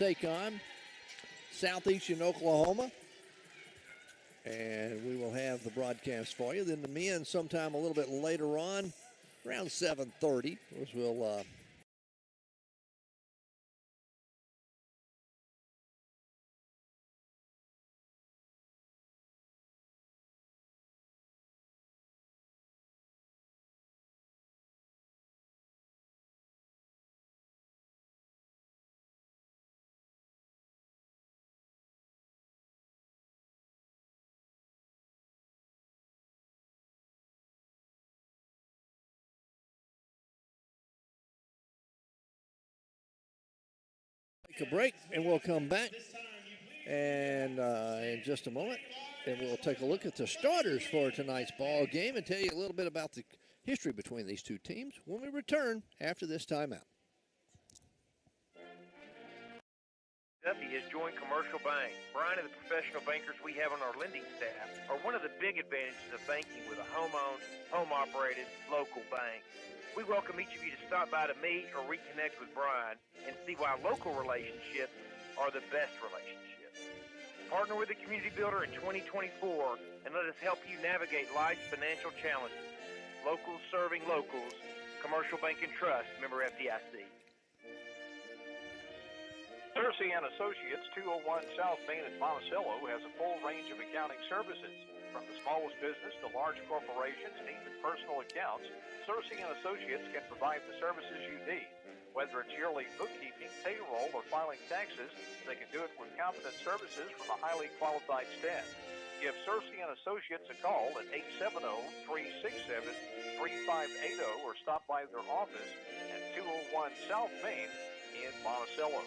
take on Southeastern Oklahoma. And we will have the broadcast for you. Then the men sometime a little bit later on, around 7:30, as we'll take a break, and we'll come back and in just a moment, and we'll take a look at the starters for tonight's ball game and tell you a little bit about the history between these two teams when we return after this timeout. Duffy has joined Commercial Bank. Brian and the professional bankers we have on our lending staff are one of the big advantages of banking with a home-owned, home-operated, local bank. We welcome each of you to stop by to meet or reconnect with Brian and see why local relationships are the best relationships. Partner with a community builder in 2024 and let us help you navigate life's financial challenges. Locals serving locals. Commercial Bank and Trust, member FDIC. 𝗗𝗜𝗦𝗍𝗓 and Associates, 201 South Main in Monticello, has a full range of accounting services. From the smallest business to large corporations and even personal accounts, 𝗗𝗜𝗦 and Associates can provide the services you need. Whether it's yearly bookkeeping, payroll, or filing taxes, they can do it with competent services from a highly qualified staff. Give 𝗗𝗜𝗦 and Associates a call at 870-367-3580 or stop by their office at 201 South Main in Monticello.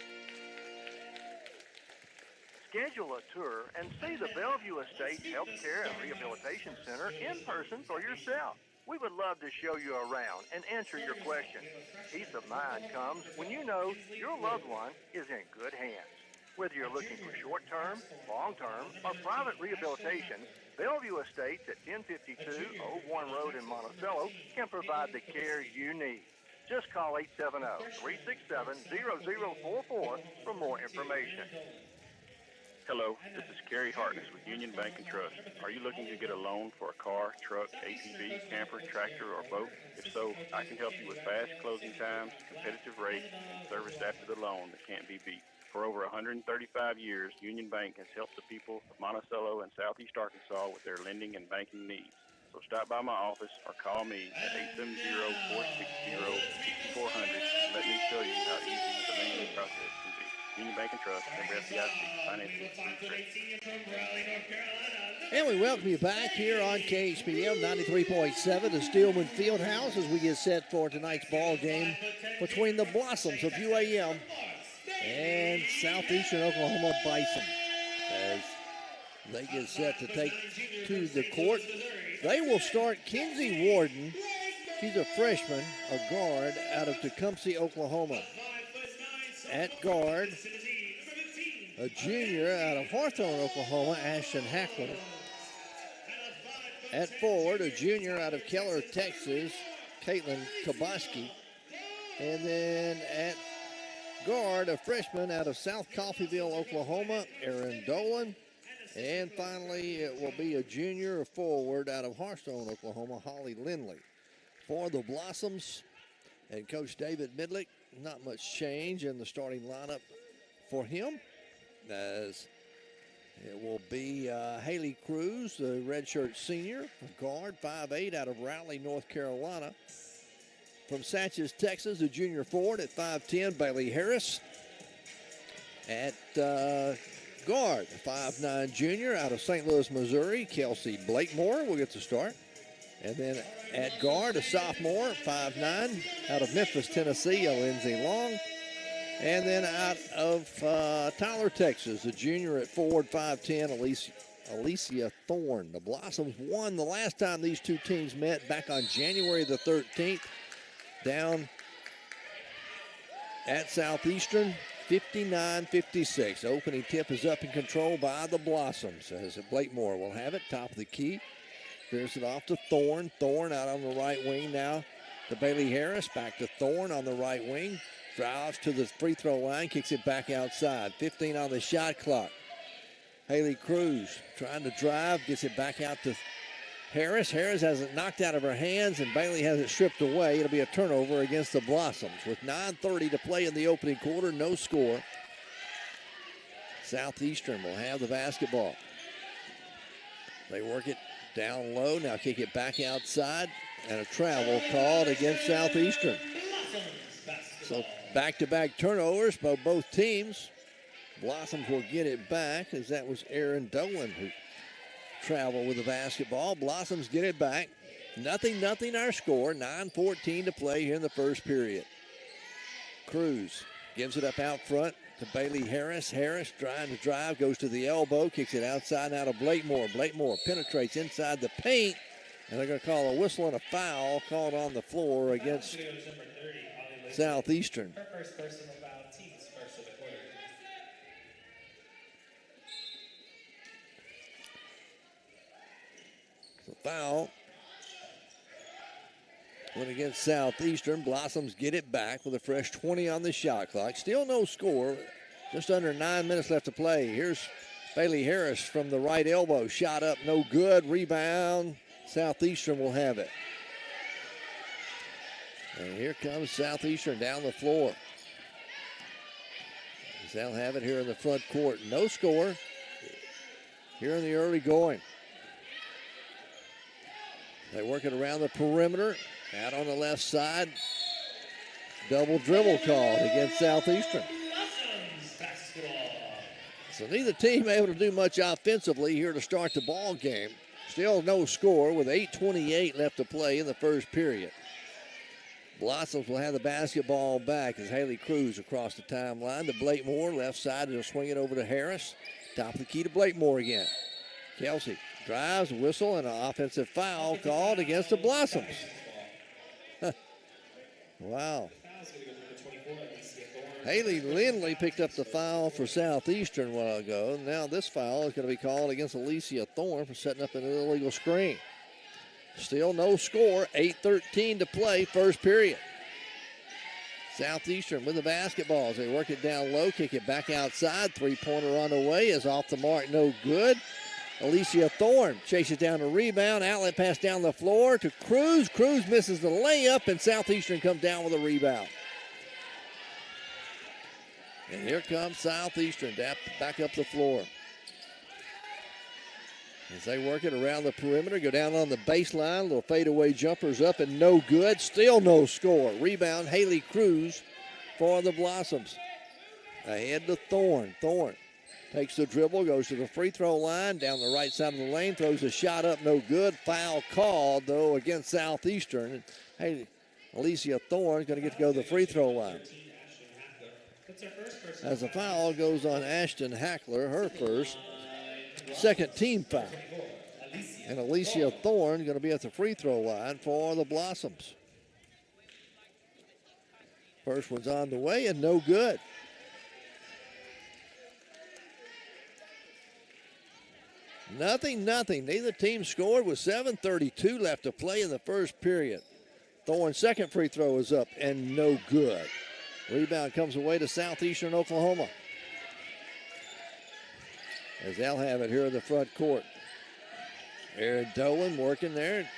Schedule a tour and see the Bellevue Estates Healthcare and Rehabilitation Center in person for yourself. We would love to show you around and answer your questions. Peace of mind comes when you know your loved one is in good hands. Whether you're looking for short-term, long-term, or private rehabilitation, Bellevue Estates at 1052 Old One Road in Monticello can provide the care you need. Just call 870-367-0044 for more information. Hello, this is Kerry Hartness with Union Bank and Trust. Are you looking to get a loan for a car, truck, ATV, camper, tractor, or boat? If so, I can help you with fast closing times, competitive rates, and service after the loan that can't be beat. For over 135 years, Union Bank has helped the people of Monticello and Southeast Arkansas with their lending and banking needs. So stop by my office or call me at 870-460-5400 and let me show you how easy the lending process can be. Union Bank and Trust, member FDIC, financing. And we welcome you back here on KHPM 93.7, the Steelman Fieldhouse, as we get set for tonight's ball game between the Blossoms of UAM and Southeastern Oklahoma Bison, as they get set to take to the court. They will start Kinsey Warden. He's a freshman, a guard out of Tecumseh, Oklahoma. At guard, a junior out of Hawthorne, Oklahoma, Ashton Hacklin. At forward, a junior out of Keller, Texas, Caitlin Kaboski. And then at guard, a freshman out of South Coffeyville, Oklahoma, Aaron Dolan. And finally, it will be a junior forward out of Hearthstone, Oklahoma, Holly Lindley. For the Blossoms and Coach David Midlick, not much change in the starting lineup for him, as it will be Haley Cruz, the redshirt senior, a guard, 5'8", out of Raleigh, North Carolina. From Satches, Texas, a junior forward at 5'10", Bailey Harris. At guard, a 5'9" junior out of St. Louis, Missouri, Kelsey Blakemore will get the start. And then at guard, a sophomore, 5'9", out of Memphis, Tennessee, Lindsey Long. And then out of Tyler, Texas, a junior at forward, 5'10", Alicia Thorne. The Blossoms won the last time these two teams met back on January the 13th down at Southeastern, 59-56. Opening tip is up in control by the Blossoms, as Blakemore will have it, top of the key. Clears it off to Thorne. Thorne out on the right wing now to Bailey Harris. Back to Thorne on the right wing. Drives to the free throw line. Kicks it back outside. 15 on the shot clock. Haley Cruz trying to drive. Gets it back out to Harris. Harris has it knocked out of her hands, and Bailey has it stripped away. It'll be a turnover against the Blossoms. With 9:30 to play in the opening quarter, no score. Southeastern will have the basketball. They work it down low. Now kick it back outside, and a travel called against Southeastern. So back-to-back turnovers by both teams. Blossoms will get it back, as that was Aaron Dolan who traveled with the basketball. Blossoms get it back. 0-0 our score. 9:14 to play here in the first period. Cruz gives it up out front to Bailey Harris. Harris trying to drive, goes to the elbow, kicks it outside now to Blakemore. Blakemore penetrates inside the paint, and they're going to call a whistle and a foul called on the floor against Southeastern. Her first personal foul, team's first of the quarter. The foul went against Southeastern. Blossoms get it back with a fresh 20 on the shot clock. Still no score. Just under 9 minutes left to play. Here's Bailey Harris from the right elbow. Shot up, no good. Rebound. Southeastern will have it. And here comes Southeastern down the floor. They'll have it here in the front court. No score here in the early going. They work it around the perimeter. Out on the left side. Double dribble called against Southeastern. So neither team able to do much offensively here to start the ball game. Still no score with 8:28 left to play in the first period. Blossoms will have the basketball back as Haley Cruz across the timeline to Blakemore. Left side, he'll swing it over to Harris. Top of the key to Blakemore again. Kelsey drives, whistle, and an offensive foul called against the Blossoms. Wow. Haley Lindley picked up the foul for Southeastern a while ago. Now this foul is going to be called against Alicia Thorne for setting up an illegal screen. Still no score, 8:13 to play, first period. Southeastern with the basketball as they work it down low, kick it back outside. Three-pointer on the way is off the mark, no good. Alicia Thorne chases down a rebound, outlet pass down the floor to Cruz. Cruz misses the layup, and Southeastern comes down with a rebound. And here comes Southeastern back up the floor. As they work it around the perimeter, go down on the baseline. Little fadeaway jumpers up and no good. Still no score. Rebound, Haley Cruz for the Blossoms. Ahead to Thorne. Thorne takes the dribble, goes to the free throw line, down the right side of the lane, throws a shot up, no good. Foul called, though, against Southeastern. Hey, Alicia Thorne's going to get to go to the free throw line. As the foul goes on Ashton Hackler, her first. Second team foul. And Alicia Thorne going to be at the free throw line for the Blossoms. First one's on the way and no good. Nothing. Neither team scored with 7:32 left to play in the first period. Thorne's second free throw is up and no good. Rebound comes away to Southeastern Oklahoma. As they'll have it here in the front court. Erin Dolan working there.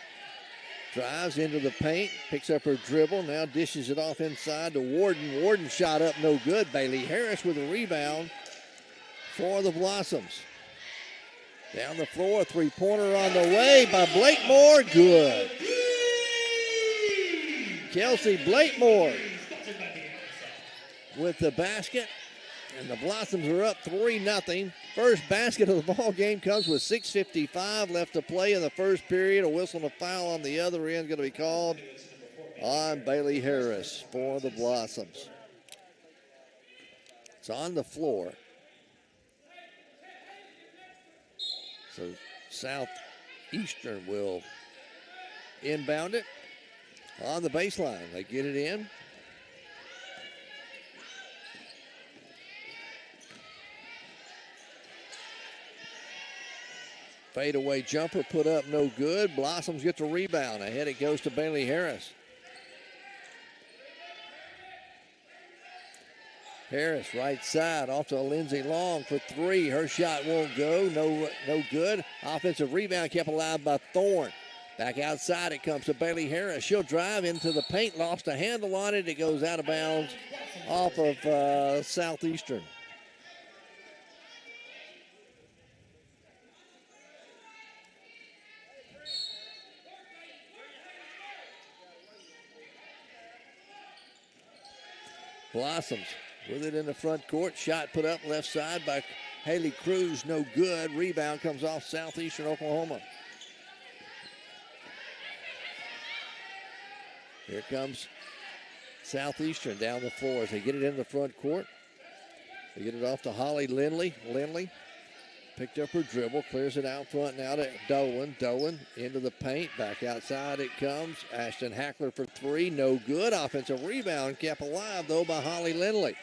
Drives into the paint, picks up her dribble, now dishes it off inside to Warden. Warden shot up, no good. Bailey Harris with a rebound for the Blossoms. Down the floor, three-pointer on the way by Blakemore, good. Kelsey Blakemore with the basket, and the Blossoms are up 3-0. First basket of the ball game comes with 6:55 left to play in the first period. A whistle and a foul on the other end going to be called on Bailey Harris for the Blossoms. It's on the floor. So Southeastern will inbound it on the baseline. They get it in. Fadeaway jumper put up, no good. Blossoms get the rebound. Ahead it goes to Bailey Harris. Harris, right side, off to Lindsay Long for three. Her shot won't go. No good. Offensive rebound kept alive by Thorne. Back outside it comes to Bailey Harris. She'll drive into the paint, lost a handle on it. It goes out of bounds off of Southeastern. Blossoms with it in the front court. Shot put up left side by Haley Cruz. No good. Rebound comes off Southeastern Oklahoma. Here comes Southeastern down the floor as they get it in the front court. They get it off to Holly Lindley. Lindley picked up her dribble, clears it out front now to Dolan. Dolan into the paint. Back outside it comes. Ashton Hackler for three. No good. Offensive rebound kept alive, though, by Holly Lindley.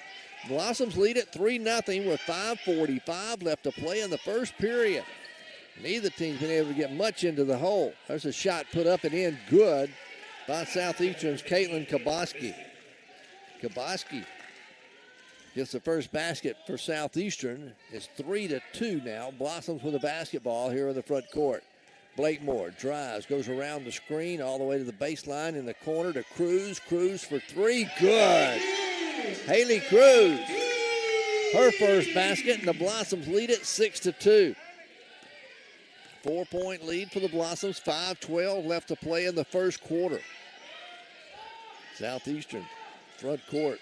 Blossoms lead at 3-0 with 5:45 left to play in the first period. Neither team's been able to get much into the hole. There's a shot put up and in good by Southeastern's 𝗗𝗜𝗦𝗘𝗥. 𝗗𝗜𝗦𝗘𝗥 gets the first basket for Southeastern. It's 3-2 now. Blossoms with the basketball here in the front court. Blakemore drives, goes around the screen all the way to the baseline in the corner to Cruz. Cruz for three. Good. Haley Cruz. Her first basket, and the Blossoms lead it 6-2. 4-point lead for the Blossoms. 5:12 left to play in the first quarter. Southeastern front court.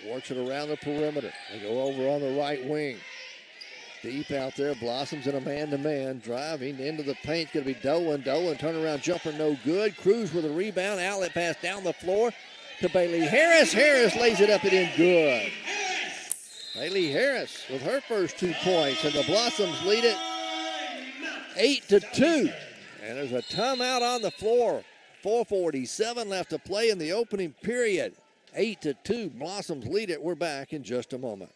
Works it around the perimeter. They go over on the right wing. Deep out there. Blossoms in a man-to-man. Driving into the paint. Going to be Dolan. Dolan turnaround jumper no good. Cruz with a rebound. Outlet pass down the floor to Bailey Harris. Harris lays it up and in good. Bailey Harris with her first 2 points. And the Blossoms lead it 8-2. And there's a timeout on the floor. 4:47 left to play in the opening period. 8-2. Blossoms lead it. We're back in just a moment.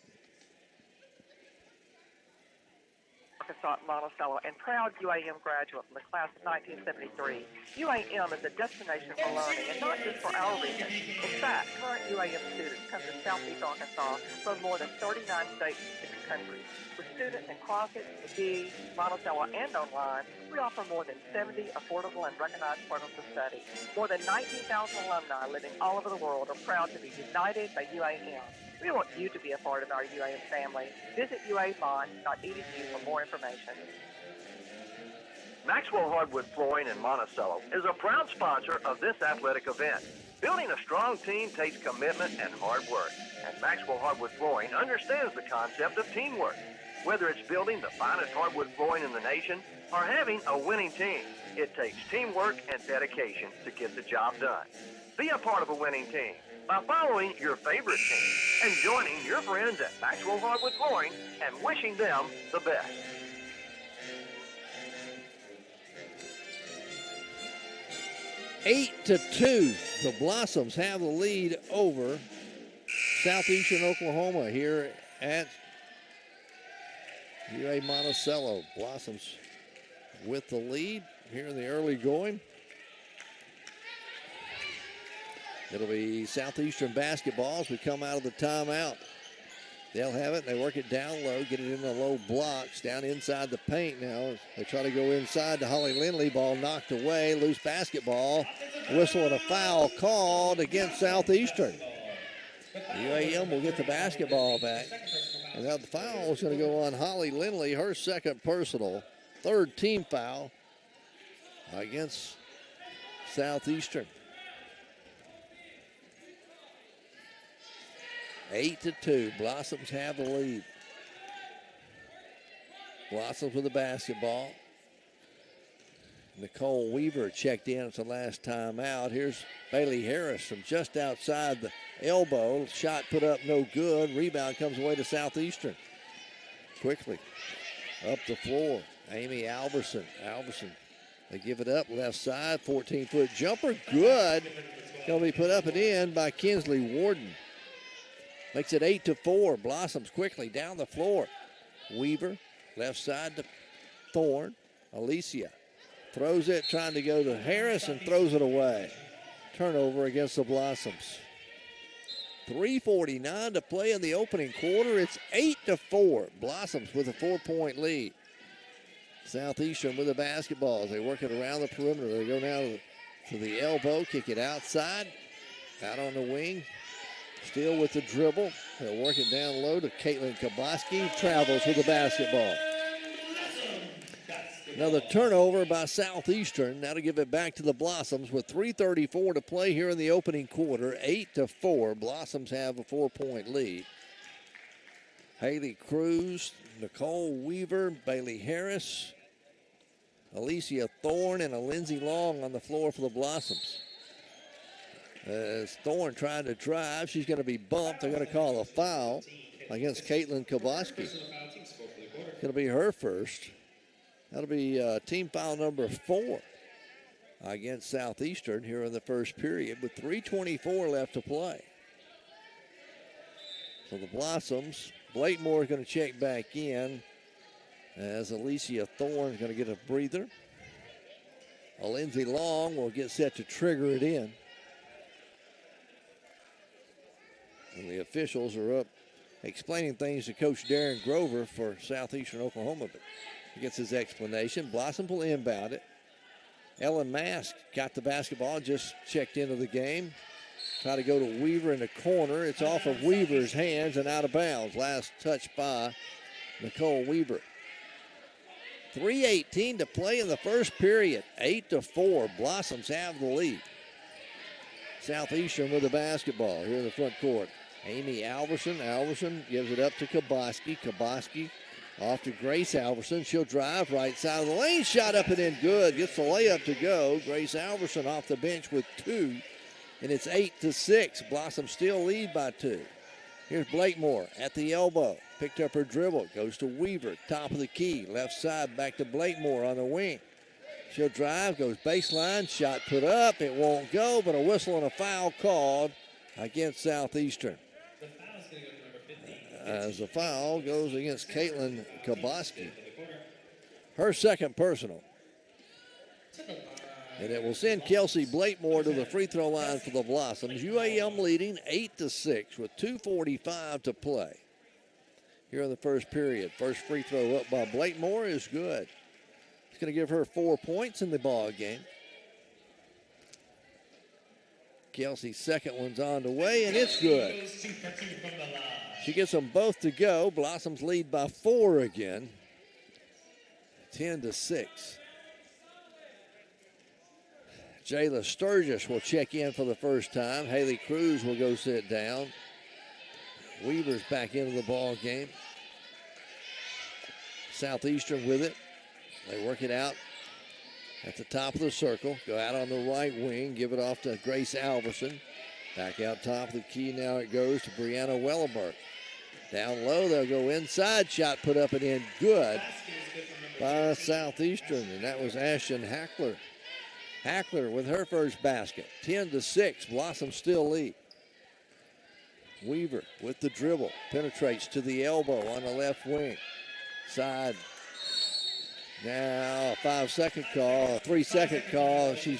Monticello, and proud UAM graduate from the class of 1973. UAM is a destination for learning, and not just for our region. In fact, current UAM students come to Southeast Arkansas from more than 39 states in the country. With students in Crockett, McGee, Monticello, and online, we offer more than 70 affordable and recognized programs of study. More than 19,000 alumni living all over the world are proud to be united by UAM. We want you to be a part of our UAM family. Visit uamont.edu for more information. Maxwell Hardwood Flooring in Monticello is a proud sponsor of this athletic event. Building a strong team takes commitment and hard work, and Maxwell Hardwood Flooring understands the concept of teamwork. Whether it's building the finest hardwood flooring in the nation or having a winning team, it takes teamwork and dedication to get the job done. Be a part of a winning team by following your favorite team and joining your friends at Maxwell Hardwood Flooring and wishing them the best. 8-2. The Blossoms have the lead over Southeastern Oklahoma here at UA Monticello. Blossoms with the lead here in the early going. It'll be Southeastern basketball as we come out of the timeout. They'll have it. They work it down low, get it in the low blocks, down inside the paint now. They try to go inside to Holly Lindley. Ball knocked away. Loose basketball. Whistle and a foul called against Southeastern. UAM will get the basketball back. And now the foul is going to go on Holly Lindley, her second personal. Third team foul against Southeastern. 8-2. Blossoms have the lead. Blossoms with the basketball. Nicole Weaver checked in. It's the last time out. Here's Bailey Harris from just outside the elbow. Shot put up no good. Rebound comes away to Southeastern. Quickly up the floor. Amy Alverson. They give it up left side. 14-foot jumper. Good. Going to be put up and in by Kinsley Warden. Makes it 8-4. Blossoms quickly down the floor. Weaver, left side to Thorne. Alicia throws it, trying to go to Harris and throws it away. Turnover against the Blossoms. 3:49 to play in the opening quarter. It's 8-4. Blossoms with a 4-point lead. Southeastern with the basketball as they work it around the perimeter. They go now to the elbow, kick it outside, out on the wing. Still with the dribble. They'll work it down low to 𝗗𝗜𝗦𝗘𝗥. Travels with the basketball. Another turnover by Southeastern. Now to give it back to the Blossoms with 3:34 to play here in the opening quarter. 8-4. Blossoms have a 4-point lead. Haley Cruz, Nicole Weaver, Bailey Harris, Alicia Thorne, and a Lindsay Long on the floor for the Blossoms. As Thorne trying to drive, she's going to be bumped. They're going to call a foul against 𝗗𝗜𝗦𝗘𝗥. It's going to be her first. That'll be team foul number 4 against Southeastern here in the first period with 3:24 left to play. So the Blossoms, Blakemore is going to check back in as Alicia Thorne is going to get a breather. Lindsay Long will get set to trigger it in. And the officials are up explaining things to Coach Darren Grover for Southeastern Oklahoma. But he gets his explanation. Blossom will inbound it. Ellen Mask got the basketball, just checked into the game. Try to go to Weaver in the corner. It's off of Weaver's hands and out of bounds. Last touch by Nicole Weaver. 3:18 to play in the first period. 8-4. Blossoms have the lead. Southeastern with the basketball here in the front court. Amy Alverson. Alverson gives it up to 𝗗𝗑𝗏. 𝗗𝗏 off to Grace Alverson. She'll drive right side of the lane. Shot up and in good. Gets the layup to go. Grace Alverson off the bench with 2. And it's 8-6. Blossom still lead by 2. Here's Blakemore at the elbow. Picked up her dribble. Goes to Weaver. Top of the key. Left side back to Blakemore on the wing. She'll drive. Goes baseline. Shot put up. It won't go, but a whistle and a foul called against Southeastern. As the foul goes against 𝗗𝗜𝗦𝗘𝗥. Her second personal. And it will send Kelsey Blakemore to the free throw line for the Blossoms. UAM leading 8-6 with 2:45 to play here in the first period. First free throw up by Blakemore is good. It's going to give her 4 points in the ball game. Kelsey's second one's on the way, and it's good. She gets them both to go. Blossoms lead by 4 again. 10-6. Jayla Sturgis will check in for the first time. Haley Cruz will go sit down. Weaver's back into the ball game. Southeastern with it. They work it out at the top of the circle. Go out on the right wing. Give it off to Grace Alverson. Back out top of the key. Now it goes to Brianna Wellenberg. Down low, they'll go inside. Shot put up and in good by Southeastern. And that was Ashton Hackler. Hackler with her first basket. 10-6. Blossom still lead. Weaver with the dribble. Penetrates to the elbow on the left wing. Side. Now a 5-second call, a 3-second call. She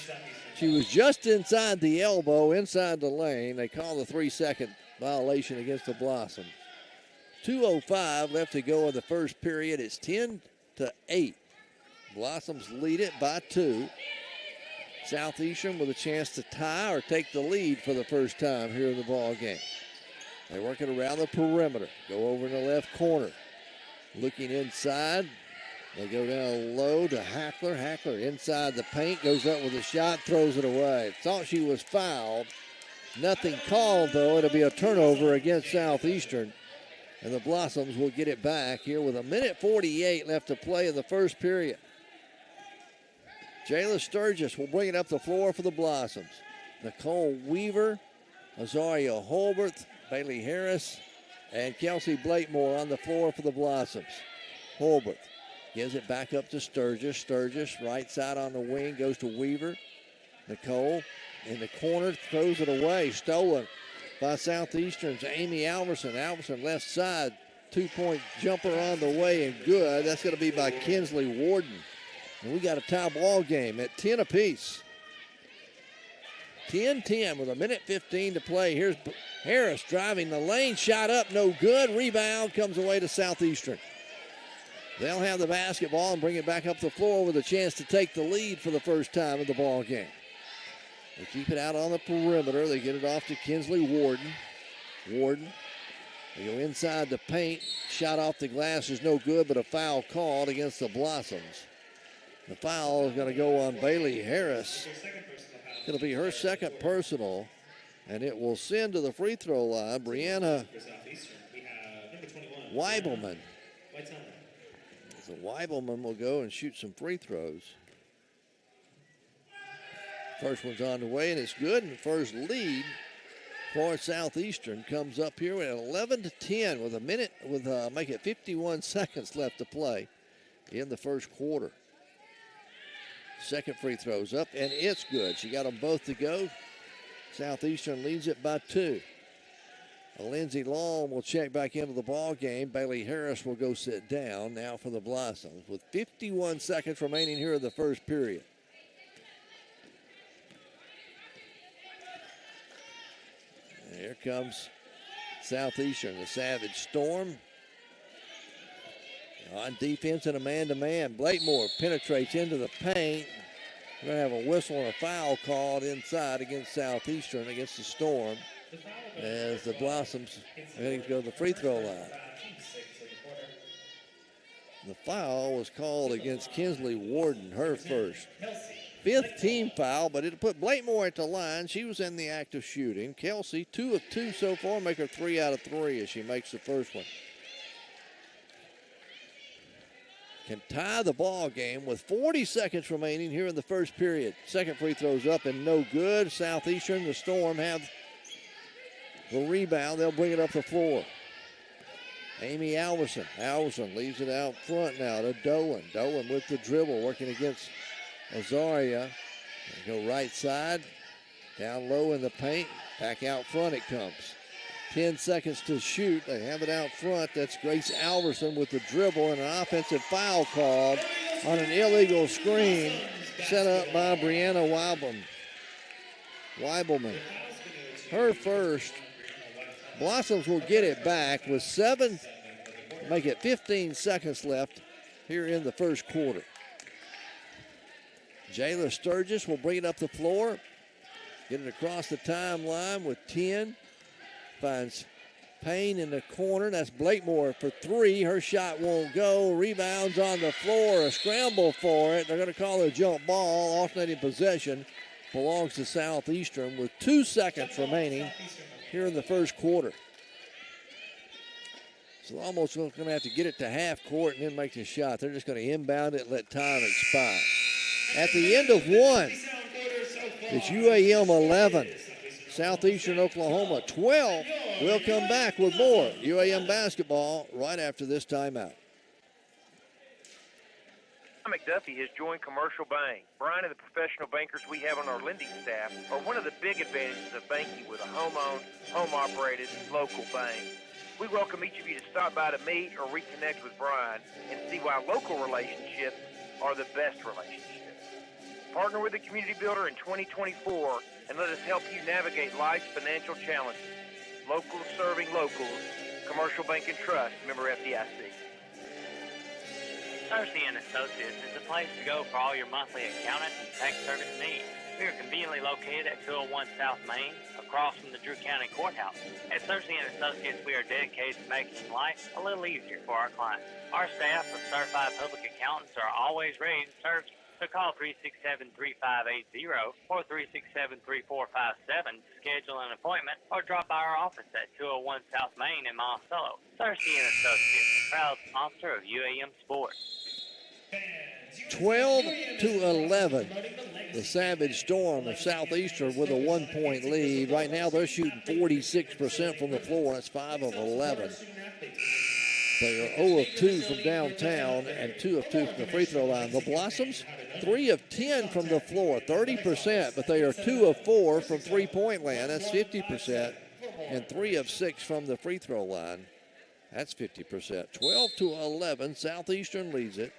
was just inside the elbow, inside the lane. They call the 3-second violation against the Blossoms. 2:05 left to go in the first period. It's 10-8. Blossoms lead it by 2. Southeastern with a chance to tie or take the lead for the first time here in the ball game. They work it around the perimeter. Go over in the left corner. Looking inside. They go down low to Hackler. Hackler inside the paint. Goes up with a shot. Throws it away. Thought she was fouled. Nothing called, though. It'll be a turnover against Southeastern. And the Blossoms will get it back here with 1:48 left to play in the first period. Jayla Sturgis will bring it up the floor for the Blossoms. Nicole Weaver, Azaria Holbert, Bailey Harris, and Kelsey Blakemore on the floor for the Blossoms. Holbert gives it back up to Sturgis. Sturgis, right side on the wing, goes to Weaver. Nicole in the corner, throws it away. Stolen by Southeastern's Amy Alverson. Alverson left side, 2-point jumper on the way and good. That's going to be by Kinsley Warden. And we got a tie ball game at 10 apiece. 10-10 with 1:15 to play. Here's Harris driving the lane, shot up, no good. Rebound comes away to Southeastern. They'll have the basketball and bring it back up the floor with a chance to take the lead for the first time in the ball game. They keep it out on the perimeter. They get it off to Kinsley Warden. They go inside the paint. Shot off the glass is no good, but a foul called against the Blossoms. The foul is going to go on Bailey Harris. It'll be her second personal, and it will send to the free throw line Brianna Weibelman. So Weibelman will go and shoot some free throws. First one's on the way, and it's good. And the first lead for Southeastern comes up here at 11-10 with a minute, make it 51 seconds left to play in the first quarter. Second free throw's up, and it's good. She got them both to go. Southeastern leads it by 2. Lindsey Long will check back into the ball game. Bailey Harris will go sit down now for the Blossoms with 51 seconds remaining here in the first period. Here comes Southeastern, the Savage Storm. On defense and a man-to-man. Blakemore penetrates into the paint. We're going to have a whistle and a foul called inside against Southeastern, against the Storm, as the Blossoms are heading to go to the free throw line. The foul was called against Kinsley Warden, her first. 5th team foul, but it'll put Blakemore at the line. She was in the act of shooting. Kelsey, 2 of 2 so far, make her 3 out of 3 as she makes the first one. Can tie the ball game with 40 seconds remaining here in the first period. Second free throw's up and no good. Southeastern, the Storm, have the rebound. They'll bring it up the floor. Amy Alverson. Alverson leaves it out front now to Dolan. Dolan with the dribble, working against Azaria. They go right side, down low in the paint. Back out front it comes. 10 seconds to shoot. They have it out front. That's Grace Alverson with the dribble, and an offensive foul called on an illegal screen set up by Brianna Weibelman. Her first. Blossoms will get it back with 7, make it 15 seconds left here in the first quarter. Jayla Sturgis will bring it up the floor. Get it across the timeline with 10. Finds Payne in the corner. That's Blakemore for 3. Her shot won't go. Rebounds on the floor. A scramble for it. They're going to call it a jump ball. Alternating possession belongs to Southeastern with 2 seconds remaining here in the first quarter. So almost going to have to get it to half court and then make the shot. They're just going to inbound it and let time expire. At the end of 1, it's UAM 11. Southeastern Oklahoma 12. We'll come back with more UAM basketball right after this timeout. McDuffie has joined Commercial Bank. Brian and the professional bankers we have on our lending staff are one of the big advantages of banking with a home-owned, home-operated, local bank. We welcome each of you to stop by to meet or reconnect with Brian and see why local relationships are the best relationships. Partner with the community builder in 2024 and let us help you navigate life's financial challenges. Locals serving locals. Commercial Bank and Trust, member FDIC. Cersei & Associates is the place to go for all your monthly accounting and tax service needs. We are conveniently located at 201 South Main, across from the Drew County Courthouse. At Cersei & Associates, we are dedicated to making life a little easier for our clients. Our staff of certified public accountants are always ready to serve you. So call 367-3580 or 367-3457 to schedule an appointment or drop by our office at 201 South Main in Monticello. Cersei & Associates, proud sponsor of UAM Sports. 12-11. The Savage Storm of Southeastern with a 1-point lead. Right now they're shooting 46% from the floor. That's 5 of 11. They are 0 of 2 from downtown and 2 of 2 from the free throw line. The Blossoms, 3 of 10 from the floor, 30%, but they are 2 of 4 from three-point land. That's 50%. And 3 of 6 from the free throw line. That's 50%. 12-11, Southeastern leads it.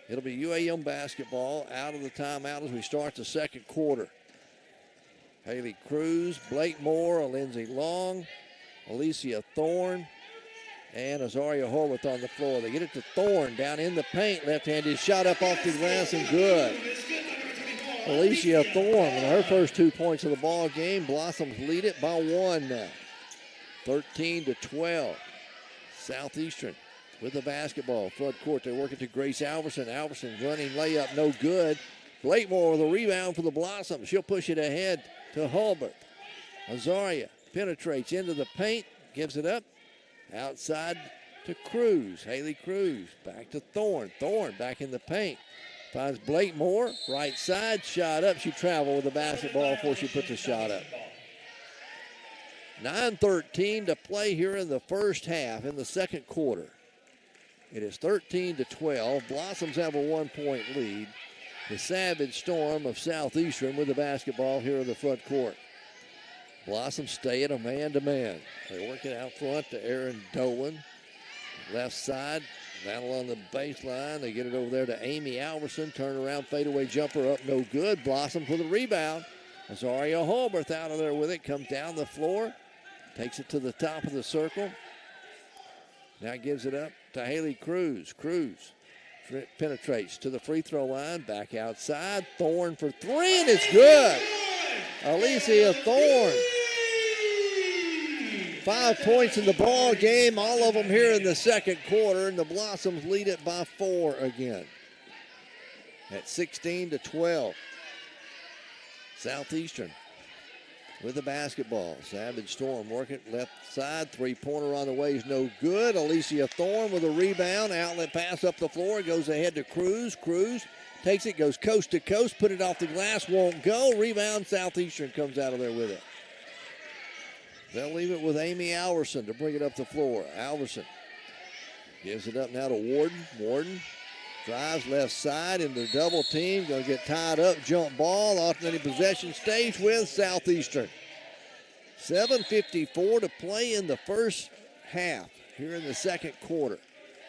It'll be UAM basketball out of the timeout as we start the second quarter. Haley Cruz, Blake Moore, Lindsey Long, Alicia Thorne, and Azaria Horwath on the floor. They get it to Thorne down in the paint. Left-handed shot up off the glass and good. Alicia Thorne with her first 2 points of the ball game. Blossoms lead it by 1 now. 13-12. Southeastern with the basketball. Front court, they work it to Grace Alverson. Alverson running layup, no good. Blakemore with a rebound for the Blossoms. She'll push it ahead to Hulbert. Azaria penetrates into the paint, gives it up. Outside to Cruz. Haley Cruz back to Thorne. Thorne back in the paint. Finds Blakemore, right side, shot up. She traveled with the basketball before she put the shot up. 9:13 to play here in the first half, in the second quarter. It is 13-12. Blossoms have a 1-point lead. The Savage Storm of Southeastern with the basketball here in the front court. Blossoms stay at a man-to-man. They work it out front to Aaron Dolan. Left side, battle on the baseline. They get it over there to Amy Alverson. Turn around, fadeaway jumper up, no good. Blossoms with a rebound. Azaria Holberth out of there with it. Comes down the floor. Takes it to the top of the circle. Now gives it up to Haley Cruz. Cruz penetrates to the free throw line. Back outside. Thorne for 3, and it's good. Alicia Thorne. 5 points in the ball game, all of them here in the second quarter, and the Blossoms lead it by 4 again. At 16-12. Southeastern with the basketball. Savage Storm working left side. Three-pointer on the way is no good. Alicia Thorne with a rebound. Outlet pass up the floor. Goes ahead to Cruz. Cruz takes it, goes coast to coast. Put it off the glass, won't go. Rebound, Southeastern comes out of there with it. They'll leave it with Amy Alverson to bring it up the floor. Alverson gives it up now to Warden. Warden drives left side into double team. Going to get tied up. Jump ball. Alternating possession stays with Southeastern. 7:54 to play in the first half here in the second quarter.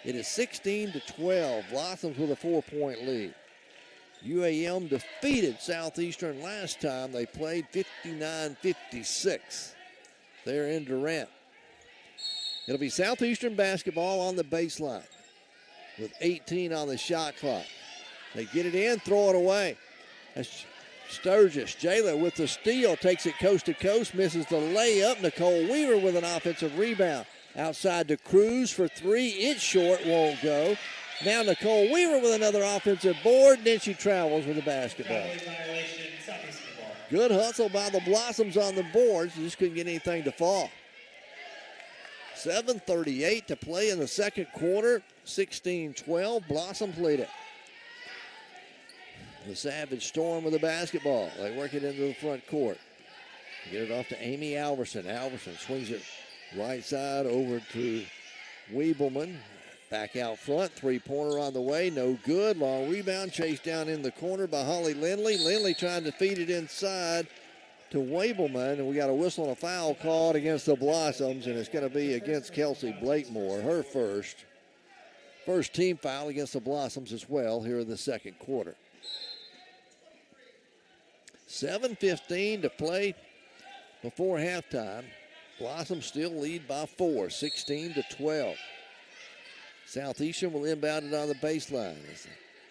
It is 16-12. Blossoms with a 4-point lead. UAM defeated Southeastern last time they played 59-56. There in Durant. It'll be Southeastern basketball on the baseline with 18 on the shot clock. They get it in, throw it away. That's Sturgis. Jayla with the steal, takes it coast to coast, misses the layup. Nicole Weaver with an offensive rebound. Outside to Cruz for 3. It's short, won't go. Now Nicole Weaver with another offensive board, and then she travels with the basketball. Good hustle by the Blossoms on the boards. Just couldn't get anything to fall. 7:38 to play in the second quarter. 16-12. Blossoms lead it. The Savage Storm with the basketball. They work it into the front court. Get it off to Amy Alverson. Alverson swings it right side over to Weebelman. Back out front, three-pointer on the way, no good. Long rebound, chased down in the corner by Holly Lindley. Lindley trying to feed it inside to Weibelman, and we got a whistle and a foul called against the Blossoms, and it's going to be against Kelsey Blakemore, her first team foul against the Blossoms as well here in the second quarter. 7:15 to play before halftime. Blossoms still lead by 4, 16-12. Southeastern will inbound it on the baseline.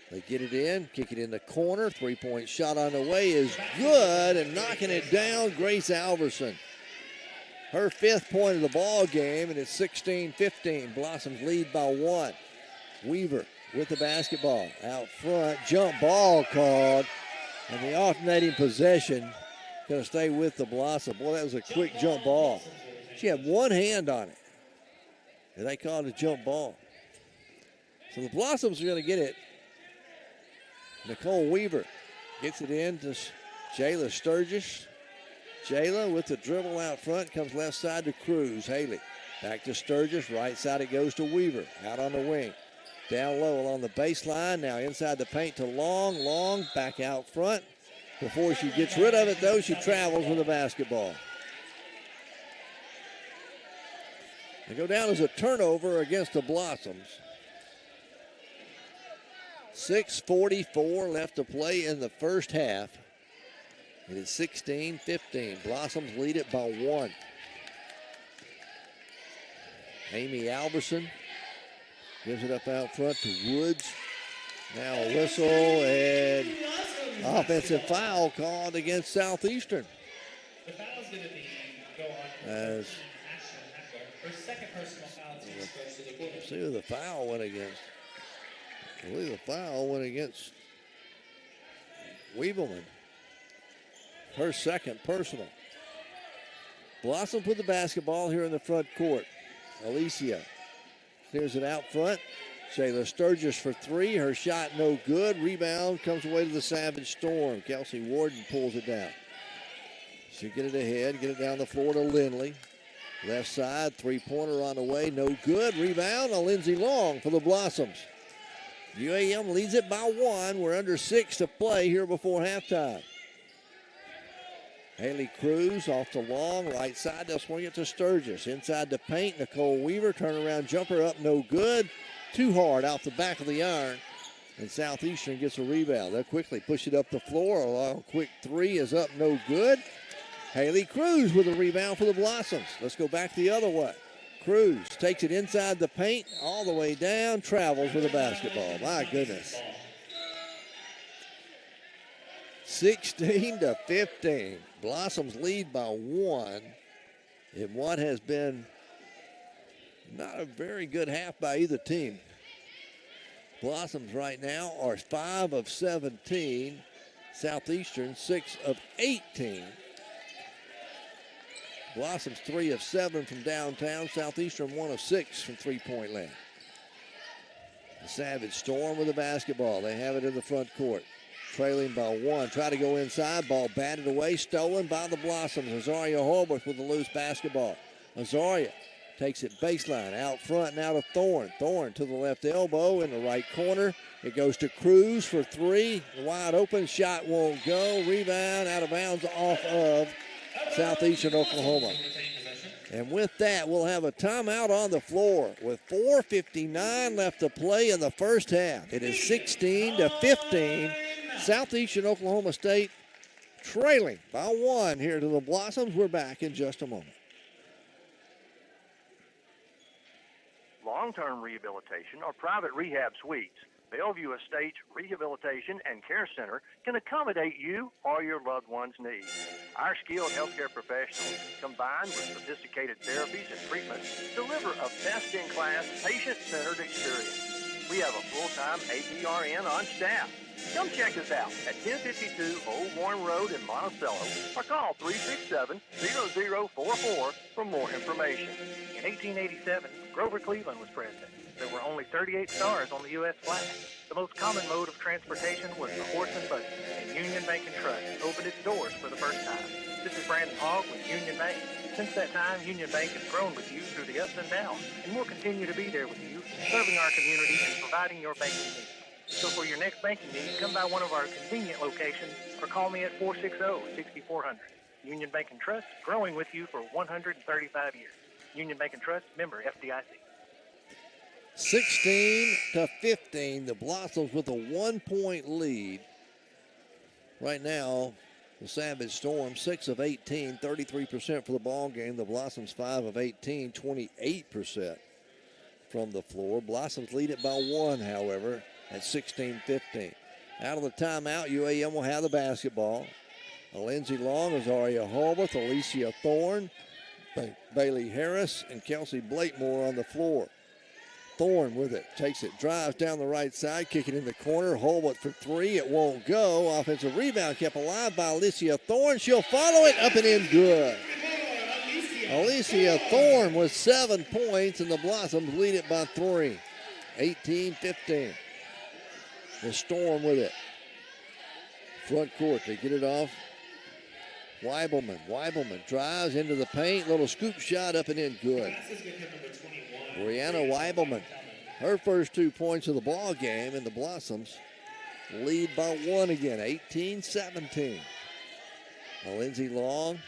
They get it in, kick it in the corner. Three-point shot on the way is good, and knocking it down, Grace Alverson. Her 5th point of the ball game, and it's 16-15. Blossoms lead by 1. Weaver with the basketball out front. Jump ball called, and the alternating possession going to stay with the Blossom. Boy, that was a quick jump ball. She had one hand on it, and they called it a jump ball. So the Blossoms are going to get it. Nicole Weaver gets it in to Jayla Sturgis. Jayla with the dribble out front, comes left side to Cruz. Haley back to Sturgis. Right side it goes to Weaver. Out on the wing. Down low along the baseline. Now inside the paint to Long. Long back out front. Before she gets rid of it, though, she travels with the basketball. They go down as a turnover against the Blossoms. 6:44 left to play in the first half. It is 16-15. Blossoms lead it by 1. Amy Alberson gives it up out front to Woods. Now a whistle and offensive foul called against Southeastern. The foul's going to be go on As her second personal foul team first to the quarter. see who the foul went against. I believe the foul went against Weevilman. Her second personal. Blossom with the basketball here in the front court. Alicia clears it out front. Shayla Sturgis for 3. Her shot no good. Rebound comes away to the Savage Storm. Kelsey Warden pulls it down. She get it ahead, get it down the floor to Lindley. Left side, three-pointer on the way, no good. Rebound to Lindsey Long for the Blossoms. UAM leads it by 1. We're under 6 to play here before halftime. Haley Cruz off to Long, right side, they'll swing it to Sturgis. Inside the paint, Nicole Weaver, turnaround jumper up, no good. Too hard off the back of the iron. And Southeastern gets a rebound. They'll quickly push it up the floor. A long quick 3 is up, no good. Haley Cruz with a rebound for the Blossoms. Let's go back the other way. Cruz takes it inside the paint, all the way down, travels with the basketball. My goodness. 16-15. Blossoms lead by 1 in what has been not a very good half by either team. Blossoms right now are 5 of 17. Southeastern 6 of 18. Blossoms 3 of 7 from downtown. Southeastern 1 of 6 from three-point land. The Savage Storm with the basketball. They have it in the front court. Trailing by 1. Try to go inside. Ball batted away. Stolen by the Blossoms. Azaria Holbrook with the loose basketball. Azaria takes it baseline. Out front now to Thorne. Thorne to the left elbow in the right corner. It goes to Cruz for 3. Wide open. Shot won't go. Rebound out of bounds off of Southeastern Oklahoma. And with that, we'll have a timeout on the floor with 4:59 left to play in the first half. It is 16-15. Southeastern Oklahoma State trailing by 1 here to the Blossoms. We're back in just a moment. Long-term rehabilitation or private rehab suites. Bellevue Estates Rehabilitation and Care Center can accommodate you or your loved one's needs. Our skilled healthcare professionals, combined with sophisticated therapies and treatments, deliver a best-in-class, patient-centered experience. We have a full-time APRN on staff. Come check us out at 1052 Old Warren Road in Monticello or call 367-0044 for more information. In 1887, Grover Cleveland was president. There were only 38 stars on the U.S. flag. The most common mode of transportation was the horse and buggy, and Union Bank and Trust opened its doors for the first time. This is Brandon Hogg with Union Bank. Since that time, Union Bank has grown with you through the ups and downs, and will continue to be there with you, serving our community and providing your banking needs. So for your next banking need, come by one of our convenient locations or call me at 460-6400. Union Bank and Trust, growing with you for 135 years. Union Bank and Trust, member FDIC. 16-15, the Blossoms with a 1-point lead. Right now, the Savage Storm 6 of 18, 33% for the ball game. The Blossoms 5 of 18, 28% from the floor. Blossoms lead it by 1, however, at 16-15. Out of the timeout, UAM will have the basketball. Lindsey Long, Azaria Holbrook, Alicia Thorne, Bailey Harris, and Kelsey Blakemore on the floor. Thorne with it, takes it, drives down the right side, kick it in the corner. Holbrook for 3, it won't go. Offensive rebound kept alive by Alicia Thorne. She'll follow it, up and in, good. Alicia Thorne with 7 points, and the Blossoms lead it by 3. 18-15. The Storm with it. Front court, they get it off. Weibelman drives into the paint. Little scoop shot up and in, good. Brianna Weibelman, her first 2 points of the ball game, and the Blossoms lead by 1 again, 18-17. Lindsey Long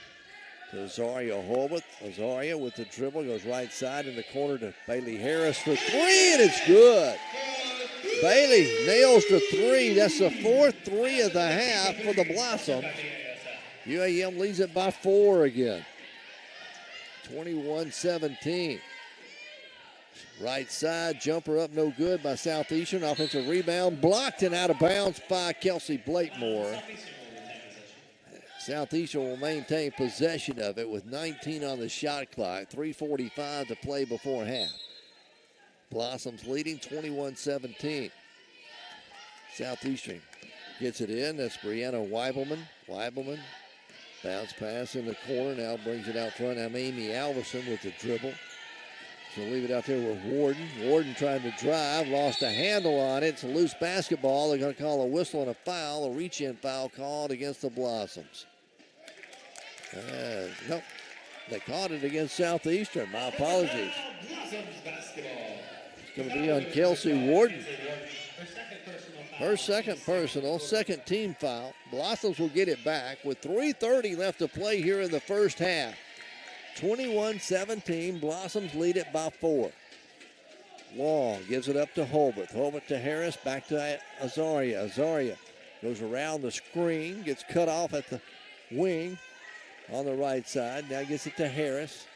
to Azaria Holbrook. Azaria with the dribble, goes right side in the corner to Bailey Harris for 3, and it's good. Bailey nails the 3. That's the 4th 3 of the half for the Blossoms. UAM leads it by 4 again. 21-17. Right side, jumper up no good by Southeastern. Offensive rebound blocked and out of bounds by Kelsey Blakemore. Southeastern will maintain possession of it with 19 on the shot clock. 3:45 to play before half. Blossoms leading 21-17. Southeastern gets it in. That's Brianna Weibelman. Bounce pass in the corner. Now brings it out front. Now Amy Alverson with the dribble. She'll leave it out there with Warden. Warden trying to drive. Lost a handle on it. It's a loose basketball. They're going to call a whistle and a foul. A reach-in foul called against the Blossoms. Nope. They caught it against Southeastern. My apologies. It's going to be on Kelsey Warden. Her second personal, second team foul. Blossoms will get it back with 3:30 left to play here in the first half. 21-17, Blossoms lead it by 4. Long gives it up to Holbert. Holbert to Harris, back to Azaria. Azaria goes around the screen, gets cut off at the wing on the right side. Now gets it to Harris.